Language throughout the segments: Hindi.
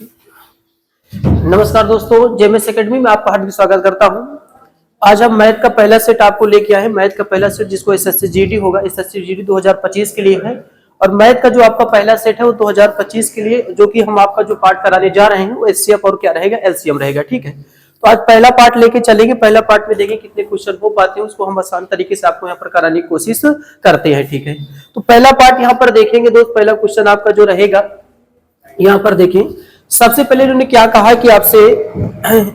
नमस्कार दोस्तों, जेएमएस एकेडमी में आपका हार्दिक स्वागत करता हूं। आज हम मैथ का पहला सेट आपको लेके आए हैं। मैथ का पहला सेट जिसको एसएससी जीडी होगा, एसएससी जीडी 2025 के लिए है। और मैथ का जो आपका पहला सेट है वो 2025 के लिए, जो कि हम आपका जो पार्ट कराने जा रहे हैं वो एचसीएफ और क्या रहेगा, एलसीएम रहेगा। ठीक है, तो आज पहला पार्ट लेके चलेंगे। पहला पार्ट में देखें कितने क्वेश्चन हो पाते हैं, उसको हम आसान तरीके से आपको यहाँ पर कराने की कोशिश करते हैं। ठीक है, तो पहला पार्ट यहाँ पर देखेंगे दोस्त। पहला क्वेश्चन आपका जो रहेगा यहाँ पर देखें, सबसे पहले उन्होंने क्या कहा कि आपसे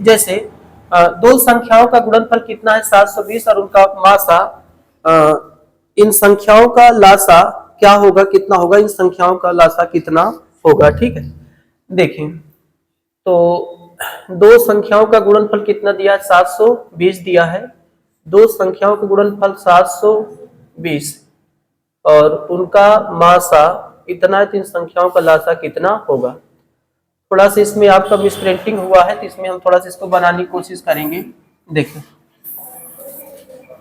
जैसे दो संख्याओं का गुणनफल कितना है 720 और उनका मासा, इन संख्याओं का लासा क्या होगा, कितना होगा, इन संख्याओं का लासा कितना होगा। ठीक है, देखें तो दो संख्याओं का गुणनफल कितना दिया है, 720 दिया है। दो संख्याओं का गुणनफल 720 और उनका मासा इतना है, तो इन संख्याओं का लासा कितना होगा। थोड़ा सा इसमें आपका मिसप्रिंटिंग हुआ है, तो इसमें हम थोड़ा सा इसको बनाने की कोशिश करेंगे। देखिए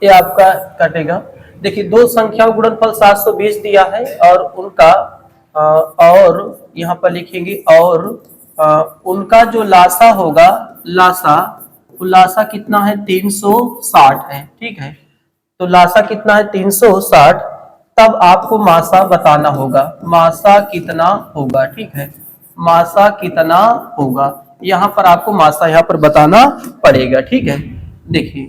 ये आपका कटेगा। देखिए दो संख्याओं का गुणनफल 720 दिया है और उनका और यहाँ पर लिखेंगे और उनका जो लासा होगा, लासा कितना है, 360 है। ठीक है, तो लासा कितना है, 360। तब आपको मासा बताना होगा, मासा कितना होगा। ठीक है, मासा कितना होगा, यहां पर आपको मासा यहां पर बताना पड़ेगा। ठीक है, देखिए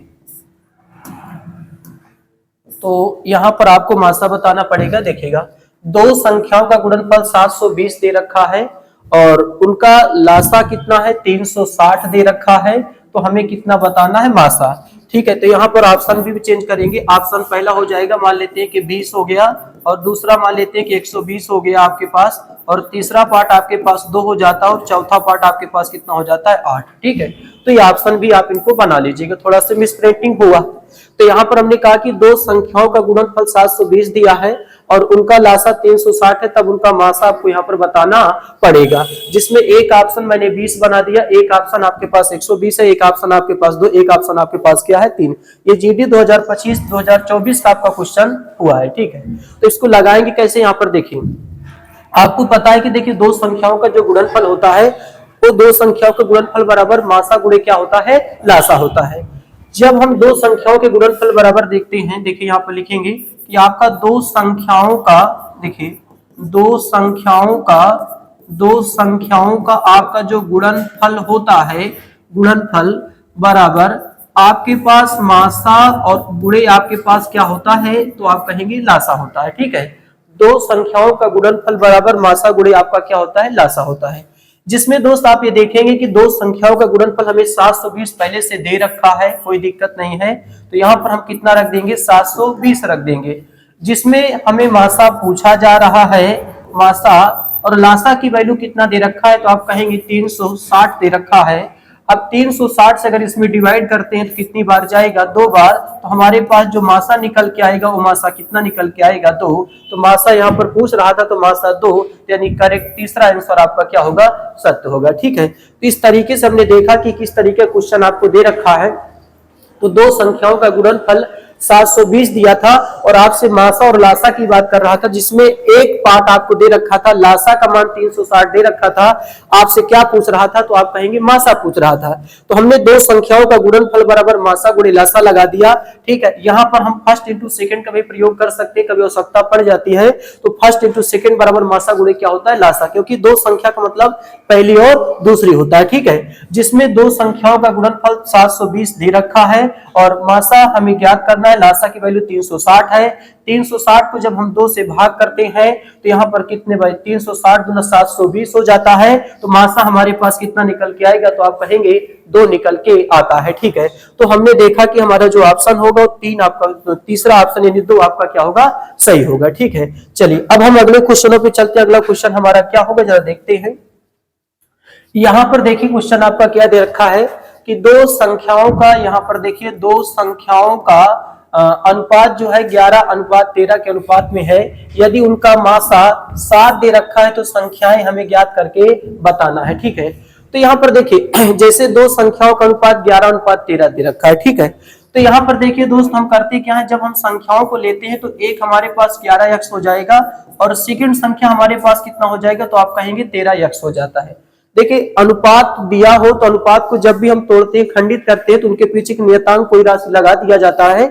तो यहां पर आपको मासा बताना पड़ेगा। देखिएगा दो संख्याओं का गुणनफल 720 दे रखा है और उनका लासा कितना है, 360 दे रखा है, तो हमें कितना बताना है, मासा। ठीक है, तो यहाँ पर ऑप्शन भी चेंज करेंगे। ऑप्शन पहला हो जाएगा, मान लेते हैं कि 20 हो गया, और दूसरा मान लेते हैं कि 120 हो गया आपके पास, और तीसरा पार्ट आपके पास 2 हो जाता है, और चौथा पार्ट आपके पास कितना हो जाता है, 8। ठीक है, तो ये ऑप्शन भी आप इनको बना लीजिएगा। थोड़ा सा मिसप्रिंटिंग हुआ, तो यहाँ पर हमने कहा कि दो संख्याओं का गुणनफल 720 दिया है और उनका लासा 360 है, तब उनका मासा आपको यहाँ पर बताना पड़ेगा। जिसमें एक ऑप्शन मैंने 20 बना दिया, एक ऑप्शन आपके पास 120 है, एक ऑप्शन आपके पास 2, एक ऑप्शन आपके पास क्या है, 3। ये जीडी 2025-2024 का आपका क्वेश्चन हुआ है। ठीक है, तो इसको लगाएंगे कैसे, यहाँ पर देखिए आपको पता है कि देखिए दो संख्याओं का जो गुणनफल होता है वो दो संख्याओं का गुणनफल बराबर मासा गुणे क्या होता है, लासा होता है। जब हम दो संख्याओं के गुणनफल बराबर देखते हैं, देखिए यहाँ पर लिखेंगे कि आपका दो संख्याओं का, देखिए दो संख्याओं का आपका जो गुणनफल होता है, गुणनफल बराबर आपके पास मासा और गुणे आपके पास क्या होता है, तो आप कहेंगे लासा होता है। ठीक है, दो संख्याओं का गुणनफल बराबर मासा गुणे आपका क्या होता है, लासा होता है। जिसमें दोस्त आप ये देखेंगे कि दो संख्याओं का गुणनफल हमें 720 पहले से दे रखा है, कोई दिक्कत नहीं है, तो यहाँ पर हम कितना रख देंगे, 720 रख देंगे। जिसमें हमें मासा पूछा जा रहा है, मासा और लासा की वैल्यू कितना दे रखा है, तो आप कहेंगे 360 दे रखा है। अब 360 से अगर इसमें डिवाइड करते हैं तो कितनी बार जाएगा, 2 बार, तो हमारे पास जो मासा निकल के आएगा वो मासा कितना निकल के आएगा, 2। तो मासा यहाँ पर पूछ रहा था तो मासा 2, यानी करेक्ट तीसरा आंसर आपका क्या होगा, सत्य होगा। ठीक है, तो इस तरीके से हमने देखा कि किस तरीके क्वेश्चन आपको दे रखा है। तो दो संख्याओं का गुणनफल 720 दिया था और आपसे मासा और लासा की बात कर रहा था, जिसमें एक पार्ट आपको दे रखा था, लासा का मान 360 दे रखा था। आपसे क्या पूछ रहा था, तो आप कहेंगे मासा पूछ रहा था। तो हमने दो संख्याओं का गुणनफल बराबर मासा गुणे लासा लगा दिया। ठीक है, यहाँ पर हम फर्स्ट इंटू सेकंड का भी प्रयोग कर सकते हैं, कभी आवश्यकता पड़ जाती है तो फर्स्ट इंटू सेकंड बराबर मासा गुणे क्या होता है, लासा, क्योंकि दो संख्या का मतलब पहली और दूसरी होता है। ठीक है, जिसमें दो संख्याओं का गुणनफल 720 दे रखा है और मासा हमें ज्ञात करना है, लासा की वैल्यू 360 है। 360 को जब हम 2 से भाग करते हैं तो यहाँ पर कितने भाई, 360 दूना 720 हो जाता है, तो मासा हमारे पास कितना निकल के आएगा, तो आप कहेंगे 2 निकल के आता है। ठीक है, तो हमने देखा कि हमारा जो ऑप्शन होगा वो 3 आपका, तीसरा ऑप्शन यानी 2 आपका क्या होगा, सही होगा। ठीक है, चलिए अब हम अगले क्वेश्चनों पे चलते हैं। अगला क्वेश्चन हमारा क्या होगा, जरा देखते हैं। यहाँ पर देखिए क्वेश्चन आपका क्या दे रखा है कि दो संख्याओं का, यहाँ पर देखिए दो संख्याओं का अनुपात जो है 11:13 के अनुपात में है। यदि उनका मासा 7 दे रखा है तो संख्याएं हमें ज्ञात करके बताना है। ठीक है, तो यहाँ पर देखिए जैसे दो संख्याओं का अनुपात 11:13 दे रखा है। ठीक है, तो यहाँ पर देखिए दोस्त हम करते क्या है, जब हम संख्याओं को लेते हैं तो एक हमारे पास 11x हो जाएगा और सेकंड संख्या हमारे पास कितना हो जाएगा, तो आप कहेंगे 13x हो जाता है। देखिए अनुपात दिया हो तो अनुपात को जब भी हम तोड़ते हैं, खंडित करते हैं, तो उनके पीछे एक नियतांक कोई राशि लगा दिया जाता है।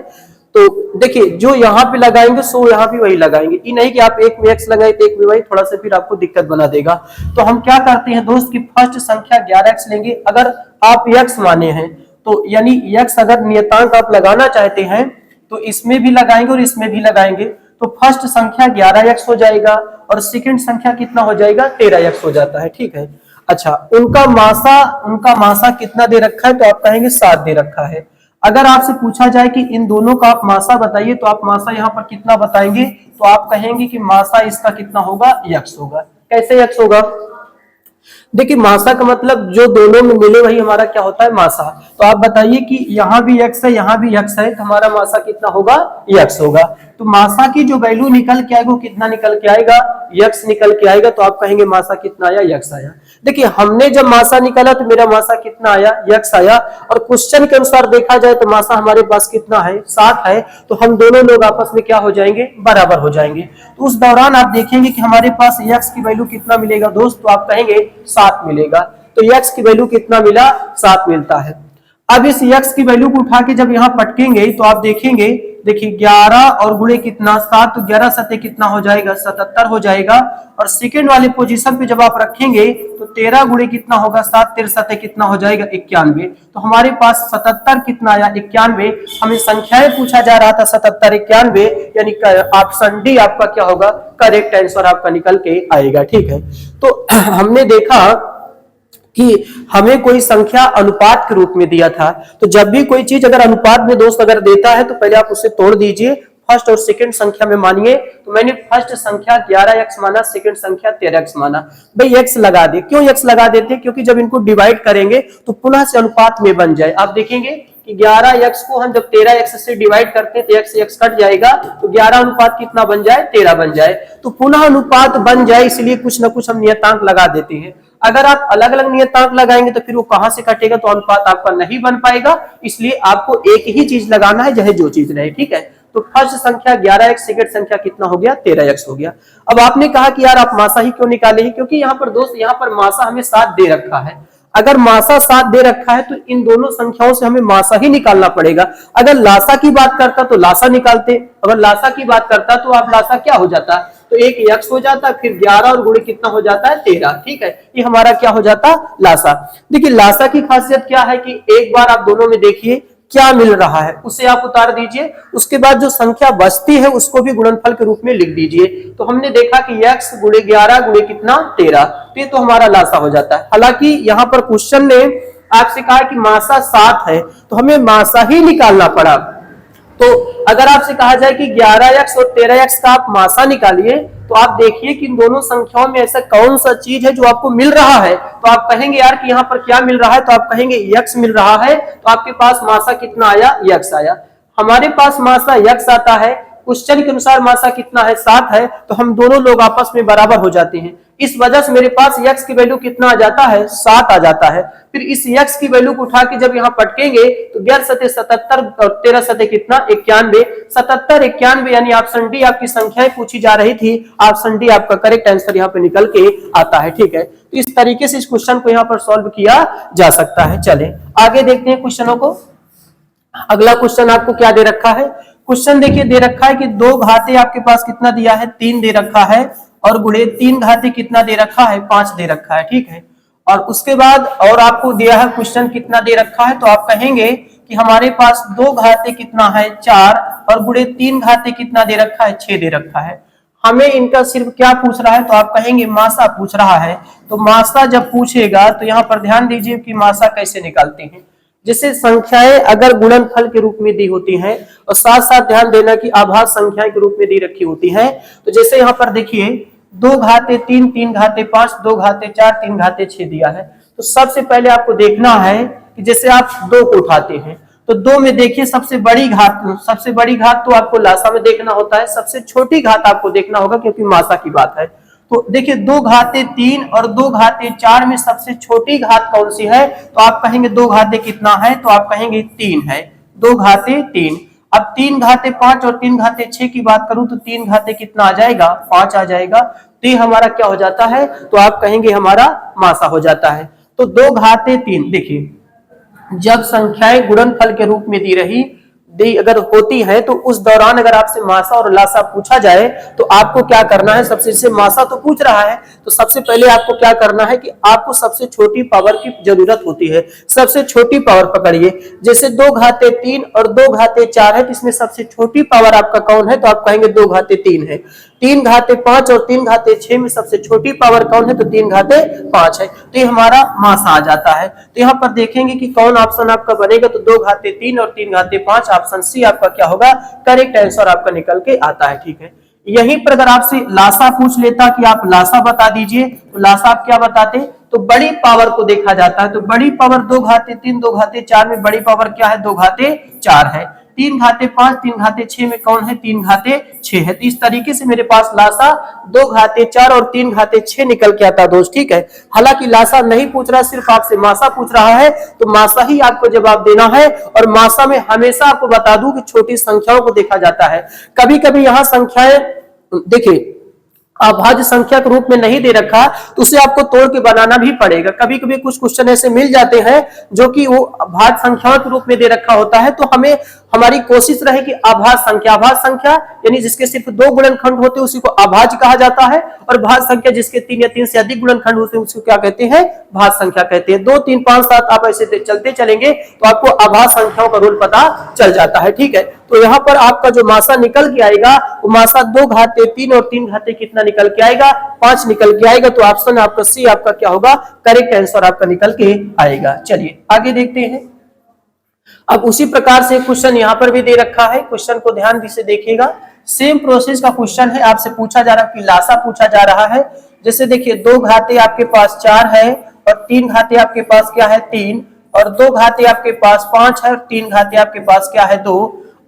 तो देखिए जो यहाँ पे लगाएंगे सो यहाँ भी वही लगाएंगे, ये नहीं कि आप एक में x लगाए तो एक में वही, थोड़ा सा फिर आपको दिक्कत बना देगा। तो हम क्या करते हैं दोस्त की फर्स्ट संख्या 11x लेंगे। अगर आप x माने हैं तो यानी x अगर नियतांक आप लगाना चाहते हैं तो इसमें भी लगाएंगे और इसमें भी लगाएंगे। तो फर्स्ट संख्या 11x हो जाएगा और सेकंड संख्या कितना हो जाएगा 13x हो जाता है, ठीक है। अच्छा उनका मासा कितना दे रखा है, तो आप कहेंगे 7 दे रखा है। अगर आपसे पूछा जाए कि इन दोनों का आप मासा बताइए, तो आप मासा यहाँ पर कितना बताएंगे, तो आप कहेंगे कि मासा इसका कितना होगा, x होगा। कैसे x होगा, देखिए मासा का मतलब जो दोनों में मिले वही हमारा क्या होता है, मासा। तो आप बताइए कि यहाँ भी x है यहाँ भी x है, तो हमारा मासा कितना होगा, x होगा। तो मासा की जो वैल्यू निकल के आएगा वो कितना निकल के आएगा, x निकल के आएगा। तो आप कहेंगे मासा कितना आया, x आया। देखिए हमने जब मासा निकाला तो मेरा मासा कितना आया, x आया। और क्वेश्चन के अनुसार देखा जाए तो मासा हमारे पास कितना है, 7 है। तो हम दोनों लोग आपस में क्या हो जाएंगे, बराबर हो जाएंगे। तो उस दौरान आप देखेंगे कि हमारे पास x की वैल्यू कितना मिलेगा दोस्त, तो आप कहेंगे 7 मिलेगा। तो x की वैल्यू कितना मिला, 7 मिलता है। अब इस x की वैल्यू को उठा के जब यहाँ पटकेंगे तो आप देखेंगे, देखिए 11 और गुणे कितना 7, तो 11 सते कितना हो जाएगा, 77 हो जाएगा। और सेकेंड वाले पोजीशन पे जब आप रखेंगे तो 13 गुणे कितना होगा, 7 13 सते कितना हो जाएगा, 91। तो हमारे पास 77 कितना आया, 91। हमें संख्याएं पूछा जा रहा था 77 91, यानी ऑप्शन डी आपका क्या होगा, करेक्ट आंसर आपका निकल के आएगा, ठीक है। तो हमने देखा कि हमें कोई संख्या अनुपात के रूप में दिया था। तो जब भी कोई चीज अगर अनुपात में दोस्त अगर देता है तो पहले आप उसे तोड़ दीजिए। फर्स्ट और सेकंड संख्या में मानिए, तो मैंने फर्स्ट संख्या 11x माना, सेकंड संख्या 13x माना। भाई x लगा दे, क्यों x लगा देते, क्योंकि जब इनको डिवाइड करेंगे तो पुनः से अनुपात में बन जाए। आप देखेंगे कि 11x को हम जब 13x से डिवाइड करते हैं तो x से x कट जाएगा, तो 11 अनुपात कितना बन जाए, 13 बन जाए। तो पुनः अनुपात बन जाए, इसलिए कुछ ना कुछ हम नियतांक लगा देते हैं। अगर आप अलग अलग नियतांक लगाएंगे तो फिर वो कहां से कटेगा, तो अनुपात आपका नहीं बन पाएगा। इसलिए आपको एक ही चीज लगाना है, चाहे जो चीज रहे, ठीक है। तो फर्स्ट संख्या 11x, सेकंड संख्या कितना हो गया, 13x हो गया। अब आपने कहा कि यार आप मासा ही क्यों निकाले हैं, क्योंकि यहाँ पर दोस्त यहाँ पर मासा हमें 7 दे रखा है। अगर मासा 7 दे रखा है तो इन दोनों संख्याओं से हमें मासा ही निकालना पड़ेगा। अगर लासा की बात करता तो लासा निकालते, अगर लासा की बात करता तो आप लासा क्या हो जाता, तो एक x हो जाता, फिर 11 और गुणे कितना हो जाता है, 13, ठीक है। ये हमारा क्या हो जाता, लासा। देखिए लासा की खासियत क्या है कि एक बार आप दोनों में देखिए क्या मिल रहा है, उसे आप उतार दीजिए, उसके बाद जो संख्या बचती है उसको भी गुणनफल के रूप में लिख दीजिए। तो हमने देखा कि x गुणे 11 गुणे कितना 13, तो ये तो हमारा लासा हो जाता है। हालांकि यहाँ पर क्वेश्चन ने आपसे कहा कि मासा 7 है, तो हमें मासा ही निकालना पड़ा। तो अगर आपसे कहा जाए कि 11x और 13x का आप मासा निकालिए, तो आप देखिए कि इन दोनों संख्याओं में ऐसा कौन सा चीज है जो आपको मिल रहा है। तो आप कहेंगे यार कि यहाँ पर क्या मिल रहा है, तो आप कहेंगे x मिल रहा है। तो आपके पास मासा कितना आया, x आया। हमारे पास मासा x आता है, क्वेश्चन के अनुसार मासा कितना है, 7 है। तो हम दोनों लोग आपस में बराबर हो जाते हैं। इस वजह से मेरे पास x की वैल्यू कितना आ जाता है, 7 आ जाता है। फिर इस x की वैल्यू को उठा के जब यहाँ पटकेंगे तो 11 सते 77 और 13 सते कितना 91, 77 91, यानी ऑप्शन डी आपकी संख्याएं पूछी जा रही थी। ऑप्शन डी आपका करेक्ट आंसर यहाँ पे निकल के आता है, ठीक है। तो इस तरीके से इस क्वेश्चन को यहाँ पर सॉल्व किया जा सकता है। चले आगे देखते हैं क्वेश्चनों को। अगला क्वेश्चन आपको क्या दे रखा है, क्वेश्चन देखिए दे रखा है कि 2 घाते आपके पास कितना दिया है, 3 दे रखा है, और गुणे 3 घाते कितना दे रखा है, 5 दे रखा है, ठीक है। और उसके बाद और आपको दिया है क्वेश्चन कितना दे रखा है, तो आप कहेंगे कि हमारे पास 2 घाते कितना है, 4, और गुणे 3 घाते कितना दे रखा है, 6 दे रखा है। हमें इनका सिर्फ क्या पूछ रहा है, तो आप कहेंगे मासा पूछ रहा है। तो मासा जब पूछेगा तो यहाँ पर ध्यान दीजिए कि मासा कैसे निकालते हैं। जैसे संख्याएं अगर गुणनफल के रूप में दी होती हैं, और साथ साथ ध्यान देना कि आभास संख्याएं के रूप में दी रखी होती हैं। तो जैसे यहाँ पर देखिए 2 घाते 3, 3 घाते 5, 2 घाते 4, 3 घाते 6 दिया है। तो सबसे पहले आपको देखना है कि जैसे आप 2 को उठाते हैं तो 2 में देखिए सबसे बड़ी घात तो आपको लासा में देखना होता है, सबसे छोटी घात आपको देखना होगा क्योंकि मासा की बात है। तो देखिए 2 घाते 3 और 2 घाते 4 में सबसे छोटी घात कौन सी है, तो आप कहेंगे 2 घाते कितना है, तो आप कहेंगे 3 है, 2 घाते 3। अब 3 घाते 5 और 3 घाते 6 की बात करूं तो 3 घाते कितना आ जाएगा, 5 आ जाएगा। तो ये हमारा क्या हो जाता है, तो आप कहेंगे हमारा मासा हो जाता है। तो 2 घाते 3, देखिए जब संख्याएं गुणनफल के रूप में दी अगर होती है तो उस दौरान अगर आपसे मासा और लासा पूछा जाए तो आपको क्या करना है, सबसे से मासा तो पूछ रहा है तो सबसे पहले आपको क्या करना है कि आपको सबसे छोटी पावर की जरूरत होती है। सबसे छोटी पावर पकड़िए, जैसे 2 घाते 3 और 2 घाते 4 है तो इसमें सबसे छोटी पावर आपका कौन है, तो आप कहेंगे 2 घाते 3 है। 3 घाते 5 और 3 घाते 6 में सबसे छोटी पावर कौन है, तो 3 घाते 5 है। तो ये हमारा मासा आ जाता है। तो यहाँ पर देखेंगे कि कौन ऑप्शन आपका बनेगा, तो 2 घाते 3 और 3 घाते 5, ऑप्शन सी आपका क्या होगा, करेक्ट आंसर आपका निकल के आता है। ठीक है, यहीं पर अगर आपसे लासा पूछ लेता कि आप लासा बता दीजिए, तो लासा आप क्या बताते, तो बड़ी पावर को देखा जाता है। तो बड़ी पावर 2 घाते 3 2 घाते 4 में बड़ी पावर क्या है, 2 घाते 4 है। 3 घाते 5 3 घाते 6 में कौन है, 3 घाते 6 है। तो इस तरीके से मेरे पास लासा 2 घाते 4 और 3 घाते 6 निकल के आता दोस्त। ठीक है, हालांकि लासा नहीं पूछ रहा, सिर्फ आपसे मासा पूछ रहा है, तो मासा ही आपको जवाब देना है। और मासा में हमेशा आपको बता दूं कि छोटी संख्याओं को देखा जाता है। कभी कभी यहाँ संख्याएं देखिए अभाज्य संख्या के रूप में नहीं दे रखा तो उसे आपको तोड़ के बनाना भी पड़ेगा। कभी कभी कुछ क्वेश्चन ऐसे मिल जाते हैं जो कि वो अभाज्य संख्याओं के रूप में दे रखा होता है, तो हमें हमारी कोशिश रहे कि अभाज्य संख्या यानी जिसके सिर्फ 2 गुणनखंड होते हैं उसी को अभाज्य कहा जाता है, और भाज्य संख्या जिसके 3 या 3 से अधिक गुणनखंड होते हैं उसको क्या कहते हैं, भाज्य संख्या कहते हैं। 2 3 5 7 आप ऐसे चलते चलेंगे तो आपको अभाज्य संख्याओं का रूल पता चल जाता है। ठीक है, तो यहाँ पर आपका जो मासा निकल के आएगा वो मासा 2 घाते 3 और 3 घाते कितना निकल के आएगा, 5 निकल के आएगा। तो ऑप्शन आपका सी आपका क्या होगा, करेक्ट आंसर आपका निकल के आएगा। चलिए आगे देखते हैं। अब उसी प्रकार से क्वेश्चन यहाँ पर भी दे रखा है, क्वेश्चन को ध्यान से देखिएगा। सेम प्रोसेस का क्वेश्चन है, आपसे पूछा जा रहा है कि लासा पूछा जा रहा है। जैसे देखिए 2 घाते आपके पास 4 है और 3 घाते आपके पास क्या है 3, और 2 घाते आपके पास 5 है और 3 घाते आपके पास क्या है 2,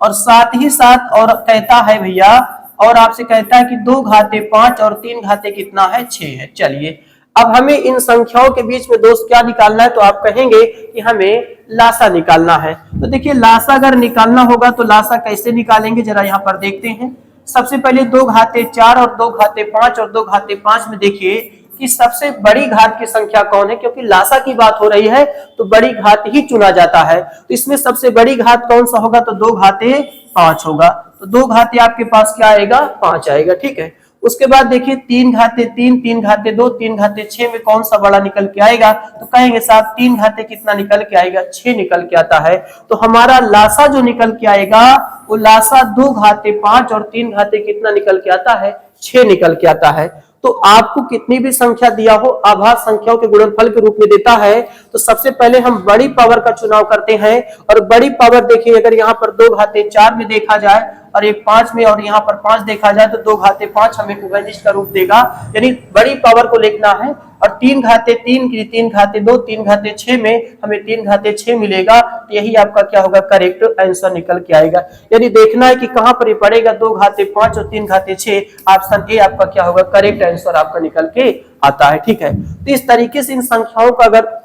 और साथ ही साथ और कहता है भैया, और आपसे कहता है कि 2 घाते 5 और 3 घाते कितना है 6 है। चलिए अब हमें इन संख्याओं के बीच में दोस्त क्या निकालना है, तो आप कहेंगे कि हमें लासा निकालना है। तो देखिए लासा अगर निकालना होगा तो लासा कैसे निकालेंगे, जरा यहाँ पर देखते हैं। सबसे पहले 2 घाते 4 और 2 घाते 5 और 2 घाते 5 में देखिए कि सबसे बड़ी घात की संख्या कौन है, क्योंकि लासा की बात हो रही है तो बड़ी घात ही चुना जाता है। तो इसमें सबसे बड़ी घात कौन सा होगा, तो 2 घाते 5 होगा। तो 2 घाते आपके पास क्या आएगा, 5 आएगा। ठीक है, उसके बाद देखिए 3 घाते 3 3 घाते 2 3 घाते 6 में कौन सा बड़ा निकल के आएगा, तो कहेंगे साहब 3 घाते कितना निकल के आएगा, 6 निकल के आता है। तो हमारा लासा जो निकल के आएगा वो लासा 2 घाते 5 और 3 घाते कितना निकल के आता है, 6 निकल के आता है। तो आपको कितनी भी संख्या दिया हो अभाज्य संख्याओं के गुणनफल के रूप में देता है, तो सबसे पहले हम बड़ी पावर का चुनाव करते हैं। और बड़ी पावर देखिए अगर यहाँ पर 2 घाते 4 में देखा जाए और एक 5 में और यहाँ पर 5 देखा जाए तो 2 घाते 5 हमें उभयनिष्ठ का रूप देगा, यानी बड़ी पावर को लिखना है। और 3 घाते 3 की 3 घाते 2 3 घाते 6 में हमें 3 घाते 6 मिलेगा। तो यही आपका क्या होगा, करेक्ट आंसर निकल के आएगा। यानी देखना है कि कहां पर ये पड़ेगा, 2 घाते 5 और 3 घाते 6, ऑप्शन ए आपका क्या होगा, करेक्ट आंसर आपका निकल के आता है। ठीक है, तो इस तरीके से इन संख्याओं का अगर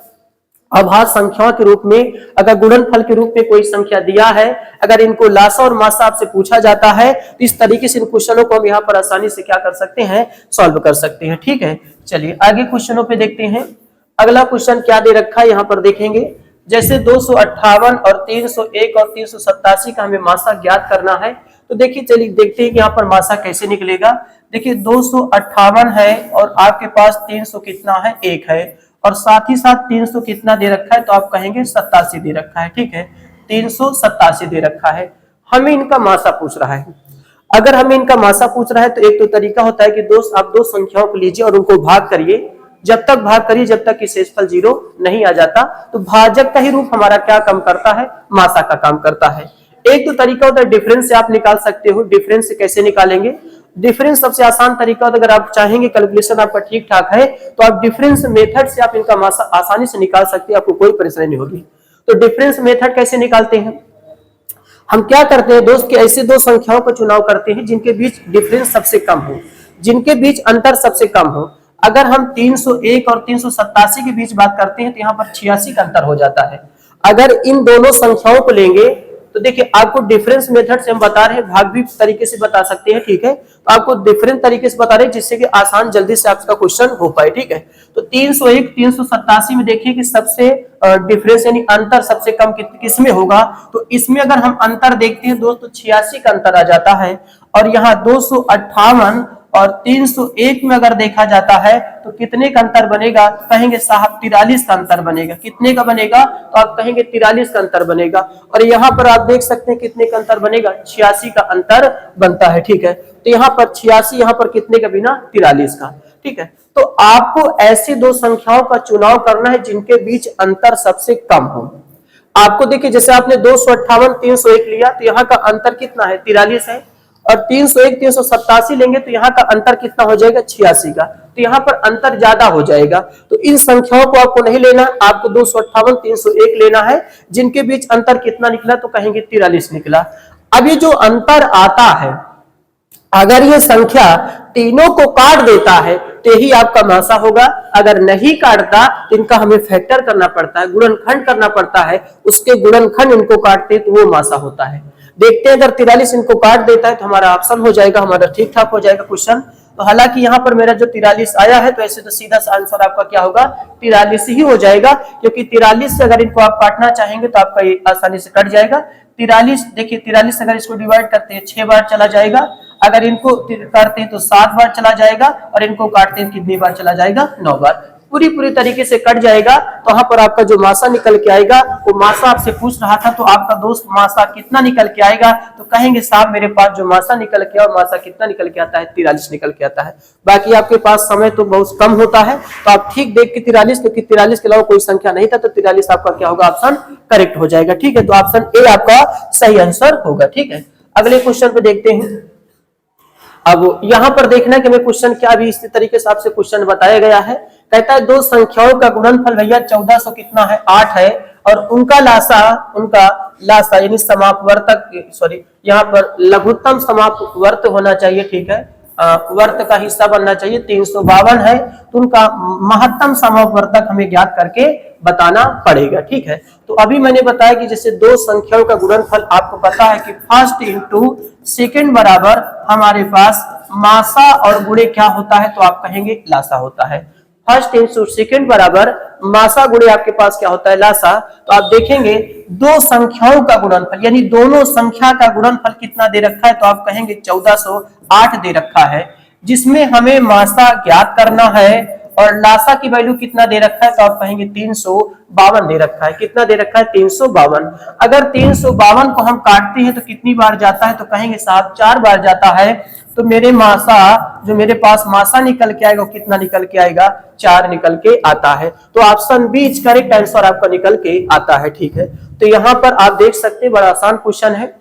अभाज्य संख्याओं के रूप में अगर गुणनफल के रूप में कोई संख्या दिया है, अगर इनको लासा और मासा आपसे पूछा जाता है तो इस तरीके से इन क्वेश्चनों को हम यहाँ पर आसानी से क्या कर सकते हैं, सॉल्व कर सकते हैं। ठीक है, चलिए आगे क्वेश्चनों पे देखते हैं। अगला क्वेश्चन क्या दे रखा है यहाँ पर देखेंगे। जैसे 258 और 301 और 387 का हमें मासा ज्ञात करना है। तो देखिए चलिए देखते हैं कि यहाँ पर मासा कैसे निकलेगा। देखिए 258 है और आपके पास 300 कितना है, 1 है, और साथ ही साथ 300 कितना दे रखा है, तो आप कहेंगे 87 दे रखा है। ठीक है, 387 दे रखा है। हमें इनका मासा पूछ रहा है। अगर हमें इनका मासा पूछ रहा है तो एक तो तरीका होता है कि दोस्त आप 2 संख्याओं को लीजिए और उनको भाग करिए, जब तक भाग करिए जब तक कि शेषफल 0 नहीं आ जाता। तो भाजक का ही रूप हमारा क्या काम करता है, मासा का काम करता है। एक तो तरीका होता है डिफरेंस से आप निकाल सकते हो। डिफरेंस से कैसे निकालेंगे, डिफरेंस सबसे आसान तरीका होता है। अगर आप चाहेंगे कैलकुलेशन आपका ठीक ठाक है तो आप डिफरेंस मेथड से आप इनका मासा आसानी से निकाल सकते हैं, आपको कोई परेशानी नहीं होगी। तो डिफरेंस मेथड कैसे निकालते हैं, हम क्या करते हैं दोस्त कि ऐसे 2 संख्याओं का चुनाव करते हैं जिनके बीच डिफरेंस सबसे कम हो, जिनके बीच अंतर सबसे कम हो। अगर हम 301 और 387 के बीच बात करते हैं तो यहाँ पर 86 का अंतर हो जाता है। अगर इन दोनों संख्याओं को लेंगे तो देखिए आपको डिफरेंस मेथड से हम बता रहे हैं, भाग भी तरीके से बता सकते हैं, ठीक है। तो आपको डिफरेंट तरीके से बता रहे हैं जिससे कि आसान जल्दी से आपका क्वेश्चन हो पाए, ठीक है। तो 301 387 में देखिए कि सबसे डिफरेंस यानी अंतर सबसे कम किसमें होगा, तो इसमें अगर हम अंतर देखते हैं दोस्तों 86 का अंतर आ जाता है, और यहाँ 258 और 301 में अगर देखा जाता है तो कितने का अंतर बनेगा, तो कहेंगे साहब 43 का अंतर बनेगा। कितने का बनेगा, तो आप कहेंगे 43 का अंतर बनेगा। और यहाँ पर आप देख सकते हैं कितने का अंतर बनेगा, 86 का अंतर बनता है, ठीक है। तो यहाँ पर 86, यहाँ पर कितने का बिना 43 का, ठीक है। तो आपको ऐसी दो संख्याओं का चुनाव करना है जिनके बीच अंतर सबसे कम हो। आपको देखिए जैसे आपने 258 301 लिया तो यहाँ का अंतर कितना है, 43 है, और 301 387 लेंगे तो यहाँ का अंतर कितना हो जाएगा, 86 का। तो यहाँ पर अंतर ज्यादा हो जाएगा। तो इन संख्याओं को आपको नहीं लेना, आपको 258 301 लेना है जिनके बीच अंतर कितना निकला, तो कहेंगे 43 निकला। अब ये जो अंतर आता है, अगर ये संख्या तीनों को काट देता है तो यही आपका मासा होगा। अगर नहीं काटता तो इनका हमें फैक्टर करना पड़ता है, गुणनखंड करना पड़ता है, उसके गुणनखंड इनको काटते तो वो मासा होता है। देखते हैं अगर 43 इनको काट देता है तो हमारा ऑप्शन हो जाएगा, हमारा ठीक ठाक हो जाएगा क्वेश्चन। तो हालांकि यहाँ पर मेरा जो 43 आया है तो ऐसे तो सीधा आंसर आपका क्या होगा, 43 ही हो जाएगा, क्योंकि 43 से अगर इनको आप काटना चाहेंगे तो आपका ये आसानी से कट जाएगा। 43 देखिए 43 अगर इसको डिवाइड करते हैं 6 बार चला जाएगा, अगर इनको करते हैं तो 7 बार चला जाएगा, और इनको काटते हैं कितनी बार चला जाएगा, 9 बार। पूरी तरीके से कट जाएगा। तो वहां पर आपका जो मासा निकल के आएगा, वो मासा आपसे पूछ रहा था तो आपका दोस्त मासा कितना निकल के आएगा, तो कहेंगे साहब मेरे पास जो मासा निकल के, और मासा कितना निकल के आता है, 43 निकल के आता है। बाकी आपके पास समय तो बहुत कम होता है, तो आप ठीक देख के 43, क्योंकि 43 के अलावा कोई संख्या नहीं था, तो 43 आपका क्या होगा, ऑप्शन करेक्ट हो जाएगा, ठीक है। तो ऑप्शन ए आपका सही आंसर होगा, ठीक है। अगले क्वेश्चन पे देखते हैं। अब यहां पर देखना कि हमें क्वेश्चन क्या भी इसी तरीके से आपसे क्वेश्चन बताया गया है। कहता है दो संख्याओं का गुणनफल भैया 1400 कितना है, 8 है, और उनका लासा यानी समापवर्तक, सॉरी यहाँ पर लघुत्तम समापवर्त होना चाहिए, ठीक है, वर्त का हिस्सा बनना चाहिए, 352 है, तो उनका महत्तम समापवर्तक हमें ज्ञात करके बताना पड़ेगा, ठीक है। तो अभी मैंने बताया कि जैसे दो संख्याओं का गुणनफल आपको पता है कि फर्स्ट इंटू सेकेंड बराबर हमारे पास मासा और गुणे क्या होता है, तो आप कहेंगे लासा होता है। फर्स्ट इंटू सेकेंड बराबर मासा गुणे आपके पास क्या होता है, लासा। तो आप देखेंगे दो संख्याओं का गुणनफल यानी दोनों संख्या का गुणनफल कितना दे रखा है, तो आप कहेंगे 1408 दे रखा है, जिसमें हमें मासा ज्ञात करना है और लासा की वैल्यू कितना दे रखा है, तो आप कहेंगे 352 दे रखा है। कितना दे रखा है, 352। अगर 352 को हम काटते हैं तो कितनी बार जाता है, तो कहेंगे साहब 4 बार जाता है। तो मेरे मासा जो मेरे पास मासा निकल के आएगा, कितना निकल के आएगा, 4 निकल के आता है। तो option B is correct answer आपका निकल के आता है, ठीक है। तो यहाँ पर आप देख सकते हैं बड़ा आसान क्वेश्चन है।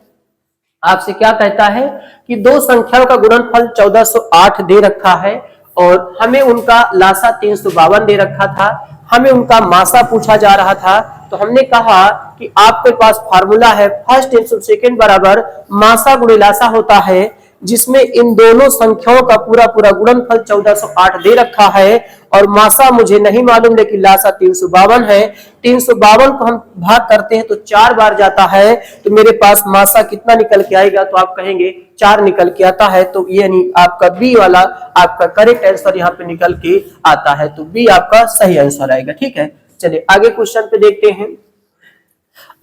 आपसे क्या कहता है कि दो संख्याओं का गुणनफल 1408 दे रखा है और हमें उनका लासा 352 दे रखा था, हमें उनका मासा पूछा जा रहा था। तो हमने कहा कि आपके पास फार्मूला है फर्स्ट इंटू सेकेंड बराबर मासा गुणे लासा होता है, जिसमें इन दोनों संख्याओं का पूरा गुणनफल 1408 दे रखा है और मासा मुझे नहीं मालूम, लेकिन लासा 352 है। 352 को हम भाग करते हैं तो 4 बार जाता है, तो मेरे पास मासा कितना निकल के आएगा, तो आप कहेंगे 4 निकल के आता है। तो ये नहीं आपका बी वाला आपका करेक्ट आंसर यहाँ पे निकल के आता है, तो बी आपका सही आंसर आएगा, ठीक है। चलिए आगे क्वेश्चन पे देखते हैं।